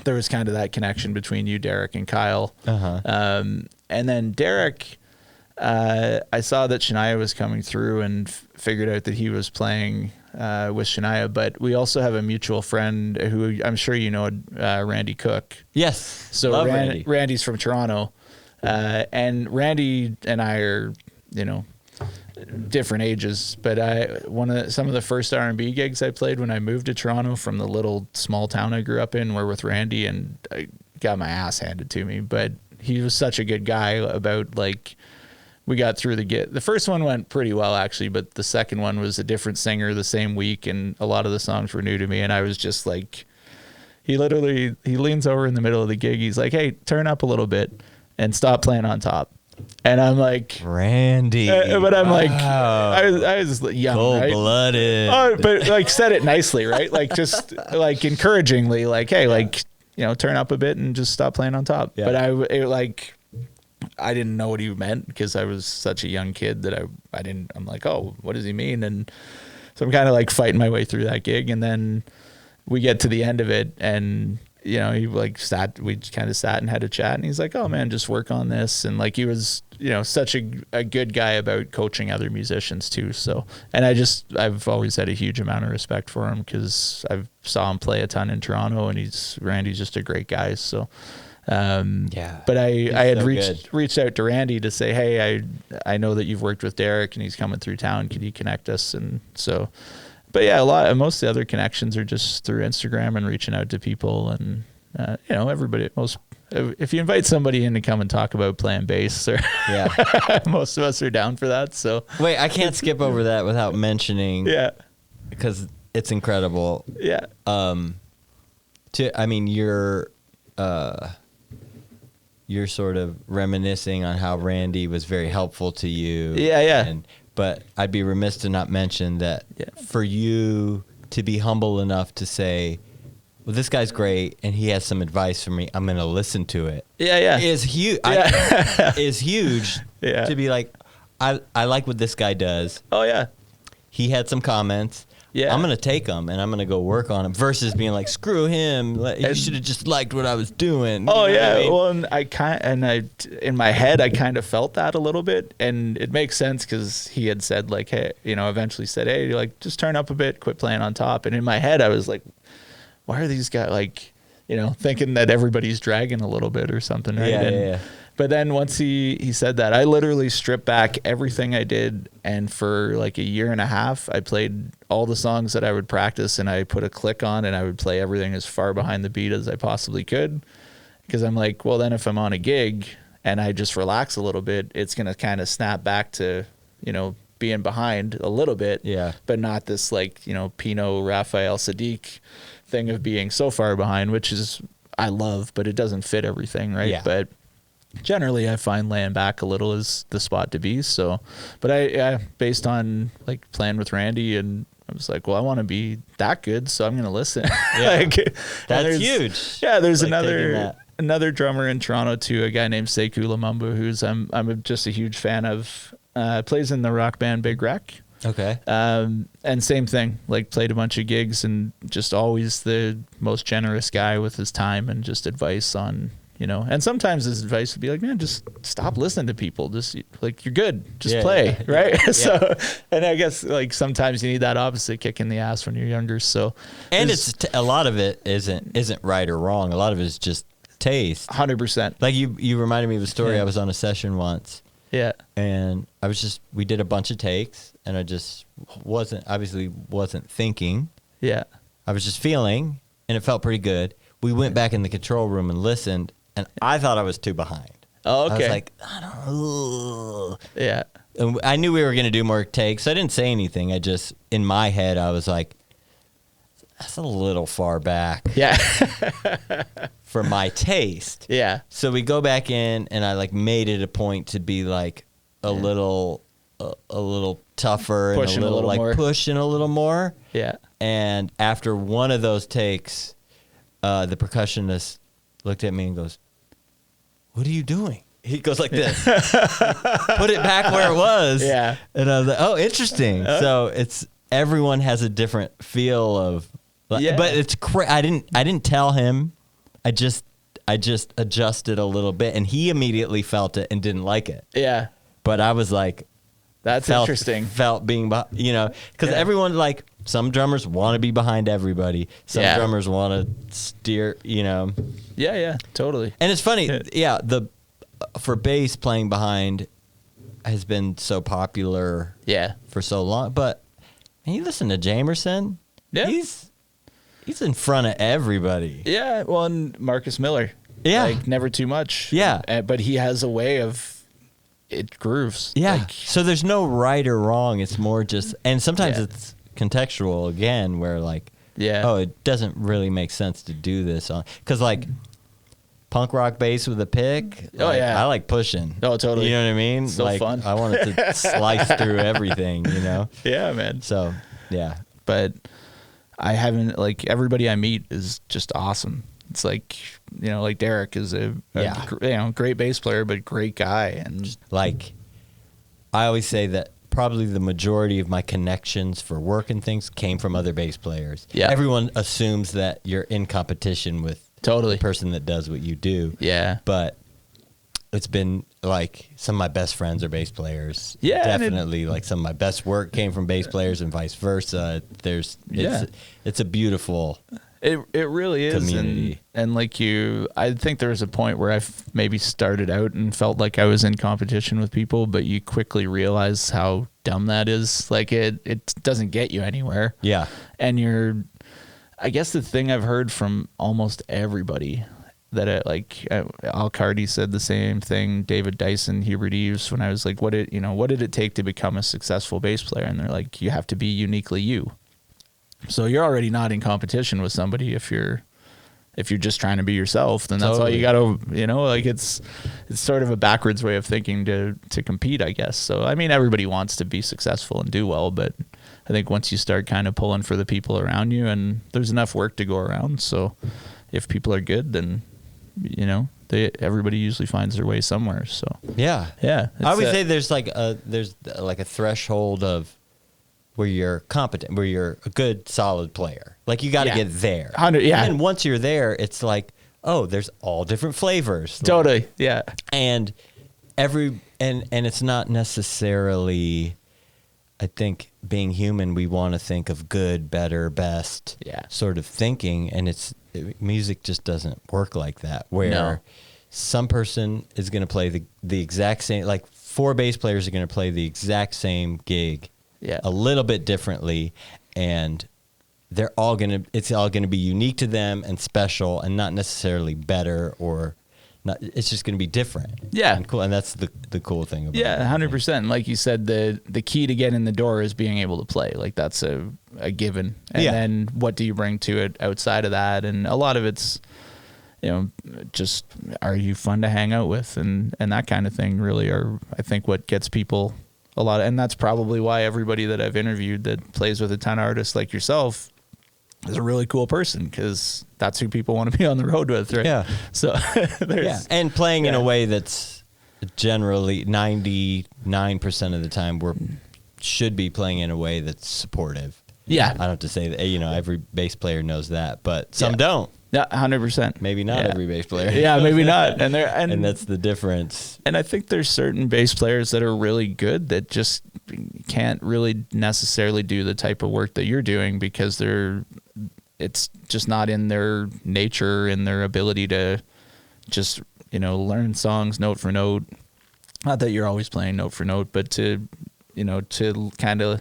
there was kind of that connection between you, Derek, and Kyle. And then Derek, I saw that Shania was coming through and figured out that he was playing with Shania, but we also have a mutual friend who I'm sure you know, Randy Cook. Yes. So love Randy. Randy's from Toronto, and Randy and I are, different ages, but some of the first R&B gigs I played when I moved to Toronto from the little small town I grew up in were with Randy, and I got my ass handed to me, but he was such a good guy about, like, we got through the gig. The first one went pretty well, actually, but the second one was a different singer the same week, and a lot of the songs were new to me, and I was just like, he leans over in the middle of the gig. He's like, hey, turn up a little bit and stop playing on top. And I'm like, Randy. But I'm like, I was young, cold-blooded. Right? Oh, but like said it nicely, right? Like just like encouragingly, like, hey, like, turn up a bit and just stop playing on top. Yeah. But I didn't know what he meant, because I was such a young kid that I'm like, oh, what does he mean? And so I'm kind of like fighting my way through that gig. And then we get to the end of it, and, he we kind of sat and had a chat, and he's like, oh man, just work on this. And like, he was, such a good guy about coaching other musicians too. So, and I've always had a huge amount of respect for him, because I saw him play a ton in Toronto, and Randy's just a great guy. So, but I had reached out to Randy to say, hey, I know that you've worked with Derek and he's coming through town. Can you connect us? And so, but yeah, most of the other connections are just through Instagram and reaching out to people, and everybody. If you invite somebody in to come and talk about playing bass, or most of us are down for that. So wait, I can't skip over that without mentioning, because it's incredible. Yeah. You're sort of reminiscing on how Randy was very helpful to you. Yeah. But I'd be remiss to not mention that for you to be humble enough to say, well, this guy's great, and he has some advice for me, I'm going to listen to it. Yeah. Is huge. Is huge to be like, I like what this guy does. Oh, yeah. He had some comments. Yeah. I'm going to take them, and I'm going to go work on them, versus being like, screw him. You should have just liked what I was doing. Oh, yeah. I mean? Well, and in my head, I kind of felt that a little bit, and it makes sense, because he had said, like, hey, eventually said, hey, like, just turn up a bit, quit playing on top. And in my head, I was like, why are these guys, like, thinking that everybody's dragging a little bit or something, right? Yeah. But then once he said that, I literally stripped back everything I did, and for like a year and a half, I played all the songs that I would practice, and I put a click on, and I would play everything as far behind the beat as I possibly could, because I'm like, well, then if I'm on a gig and I just relax a little bit, it's going to kind of snap back to, being behind a little bit, but not this like, Pino, Raphael, Sadiq thing of being so far behind, which is, I love, but it doesn't fit everything, right? Yeah. But generally I find laying back a little is the spot to be. So, but based on like playing with Randy, and I was like, well, I want to be that good, so I'm going to listen. Yeah. That's huge. Yeah. There's like another drummer in Toronto too, a guy named Sekou Lumumba, who's I'm just a huge fan of, plays in the rock band Big Wreck. Okay. And same thing, like played a bunch of gigs, and just always the most generous guy with his time and just advice on, you know. And sometimes his advice would be like, man, just stop listening to people. Just like, you're good. Just Yeah, play, yeah. right? Yeah. So, and I guess like sometimes you need that opposite kick in the ass when you're younger. So, And a lot of it isn't right or wrong. A lot of it is just taste. 100%. Like you reminded me of a story. Yeah. I was on a session once, Yeah. and we did a bunch of takes, and I just wasn't thinking. Yeah. I was just feeling, and it felt pretty good. We went back in the control room and listened, and I thought I was too behind. Oh, I okay. was like, I don't know. Yeah. And I knew we were going to do more takes. So I didn't say anything. I just, in my head, I was like, that's a little far back Yeah. for my taste. Yeah. So we go back in, and I like made it a point to be like a little tougher Pushing and a a little little like more. pushing a little more. Yeah. And after one of those takes, the percussionist looked at me and goes, "What are you doing?" He goes like this, put it back where it was. Yeah. And I was like, "Oh, interesting." So everyone has a different feel of, Yeah. but it's I didn't tell him. I just adjusted a little bit, and he immediately felt it and didn't like it. Yeah. But I was like, That's interesting. Felt being, because Yeah. everyone, like, some drummers want to be behind everybody. Some Yeah. drummers want to steer, Yeah. Yeah. Totally. And it's funny, for bass, playing behind has been so popular Yeah. for so long. But man, you listen to Jamerson, Yeah. he's in front of everybody. Yeah. Well, and Marcus Miller. Yeah. Like never too much. Yeah. But he has a way of it grooves. Yeah. Like, So there's no right or wrong. It's more just, and sometimes Yeah. it's contextual again, where like, yeah. oh, it doesn't really make sense to do this on, because like punk rock bass with a pick. Oh, like, yeah. I like pushing. Oh, totally. You know what I mean? It's so like, fun. I want it to slice through everything. You know. Yeah, man. So yeah. But I haven't, like, everybody I meet is just awesome. It's like, you know, like Derek is a great bass player, but great guy. And Like, I always say that probably the majority of my connections for work and things came from other bass players. Yeah. Everyone assumes that you're in competition with totally. the person that does what you do. Yeah. But it's been like some of my best friends are bass players. Yeah, and Definitely. Like some of my best work came from bass players and vice versa. It's a beautiful It really is. community. And like I think there was a point where I maybe started out and felt like I was in competition with people, but you quickly realize how dumb that is. Like it doesn't get you anywhere. Yeah. And I guess the thing I've heard from almost everybody that Al Cardi said the same thing, David Dyson, Hubert Eves, when I was like, what did it take to become a successful bass player? And they're like, you have to be uniquely you. So you're already not in competition with somebody if you're just trying to be yourself, then that's all you got to, like it's sort of a backwards way of thinking to compete, I guess. So, I mean, everybody wants to be successful and do well, but I think once you start kind of pulling for the people around you, and there's enough work to go around. So if people are good, then, everybody usually finds their way somewhere. So Yeah. yeah. I always say there's like a threshold of where you're competent, where you're a good, solid player. Like, you got to get there. 100, yeah. And then once you're there, it's like, oh, there's all different flavors. Totally. Yeah. And it's not necessarily, I think, being human, we want to think of good, better, best sort of thinking. And music just doesn't work like that, where some person is going to play the exact same, like 4 bass players are going to play the exact same gig a little bit differently, and it's all going to be unique to them and special, and not necessarily better or not. It's just going to be different. Yeah. And cool. And that's the cool thing about it. Yeah, 100%. Like you said, the key to get in the door is being able to play. Like, that's a given. And then what do you bring to it outside of that? And a lot of it's, just, are you fun to hang out with? And that kind of thing really are, I think, what gets people a lot. And that's probably why everybody that I've interviewed that plays with a ton of artists like yourself is a really cool person, because that's who people want to be on the road with, right? Yeah. So And playing in a way that's generally 99% of the time should be playing in a way that's supportive. Yeah. I don't have to say that, every bass player knows that, but some don't. Yeah, 100%. Maybe not every bass player. Yeah, maybe not. And that's the difference. And I think there's certain bass players that are really good that just can't really necessarily do the type of work that you're doing because it's just not in their nature and their ability to just, learn songs note for note. Not that you're always playing note for note, but to kind of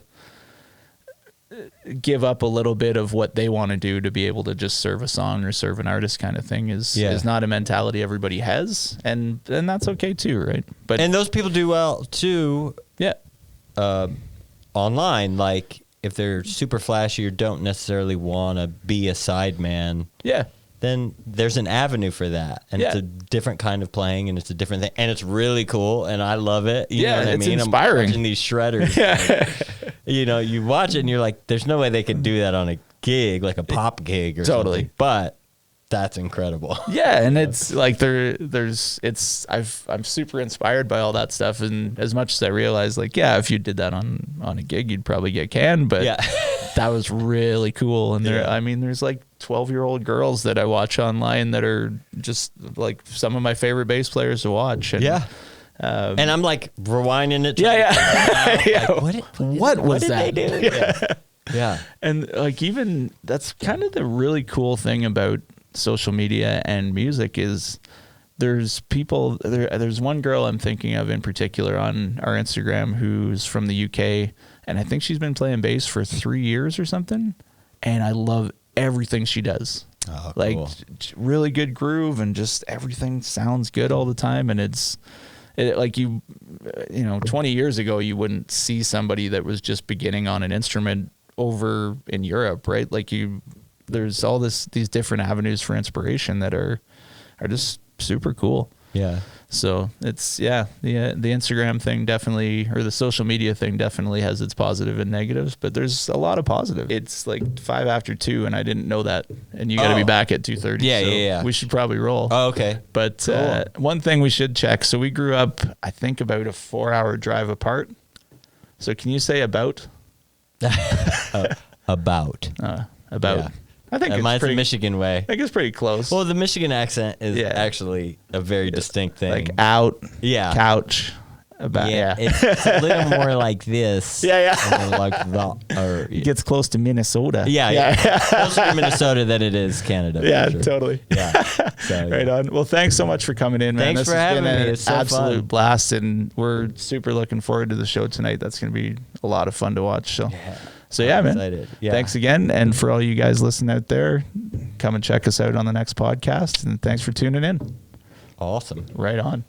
give up a little bit of what they want to do to be able to just serve a song or serve an artist kind of thing is not a mentality everybody has. And that's okay too, right? And those people do well too. Yeah. Online, like if they're super flashy or don't necessarily want to be a sideman. Yeah. Then there's an avenue for that. And it's a different kind of playing and it's a different thing. And it's really cool and I love it. You know what I mean? Inspiring. I'm watching these shredders. You watch it and you're like, there's no way they could do that on a gig, like a pop gig or something. But that's incredible. Yeah, and it's like I'm super inspired by all that stuff, and as much as I realize, like, if you did that on a gig, you'd probably get canned, but that was really cool. And there's like 12-year-old girls that I watch online that are just like some of my favorite bass players to watch. And, and I'm like rewinding it. What was that? They do? Yeah. And like even that's kind of the really cool thing about social media and music is there's people there's one girl I'm thinking of in particular on our Instagram who's from the UK, and I think she's been playing bass for 3 years or something, and I love everything she does. Oh, like cool. Really good groove and just everything sounds good all the time. And it's like 20 years ago you wouldn't see somebody that was just beginning on an instrument over in Europe, right? Like there's all these different avenues for inspiration that are just super cool. Yeah. So it's the Instagram thing definitely, or the social media thing definitely has its positive and negatives, but there's a lot of positive. It's like 5 after 2 and I didn't know that. And you got to be back at 2:30. Yeah. We should probably roll. Oh, okay. But cool. One thing we should check. So we grew up, I think, about a 4-hour drive apart. So can you say about? About. Yeah. I think mine's the Michigan way. I think it's pretty close. Well, the Michigan accent is actually a very distinct thing. Like out, couch, about. It's a little more like this. Like that, or it gets close to Minnesota. Closer to Minnesota than it is Canada. Yeah, sure. totally. Yeah. So, right on. Well, thanks so much for coming in, man. Thanks for having me. It's so absolute fun. blast, and we're super looking forward to the show tonight. That's going to be a lot of fun to watch. So man. Excited. Yeah. Thanks again. And for all you guys listening out there, come and check us out on the next podcast. And thanks for tuning in. Awesome. Right on.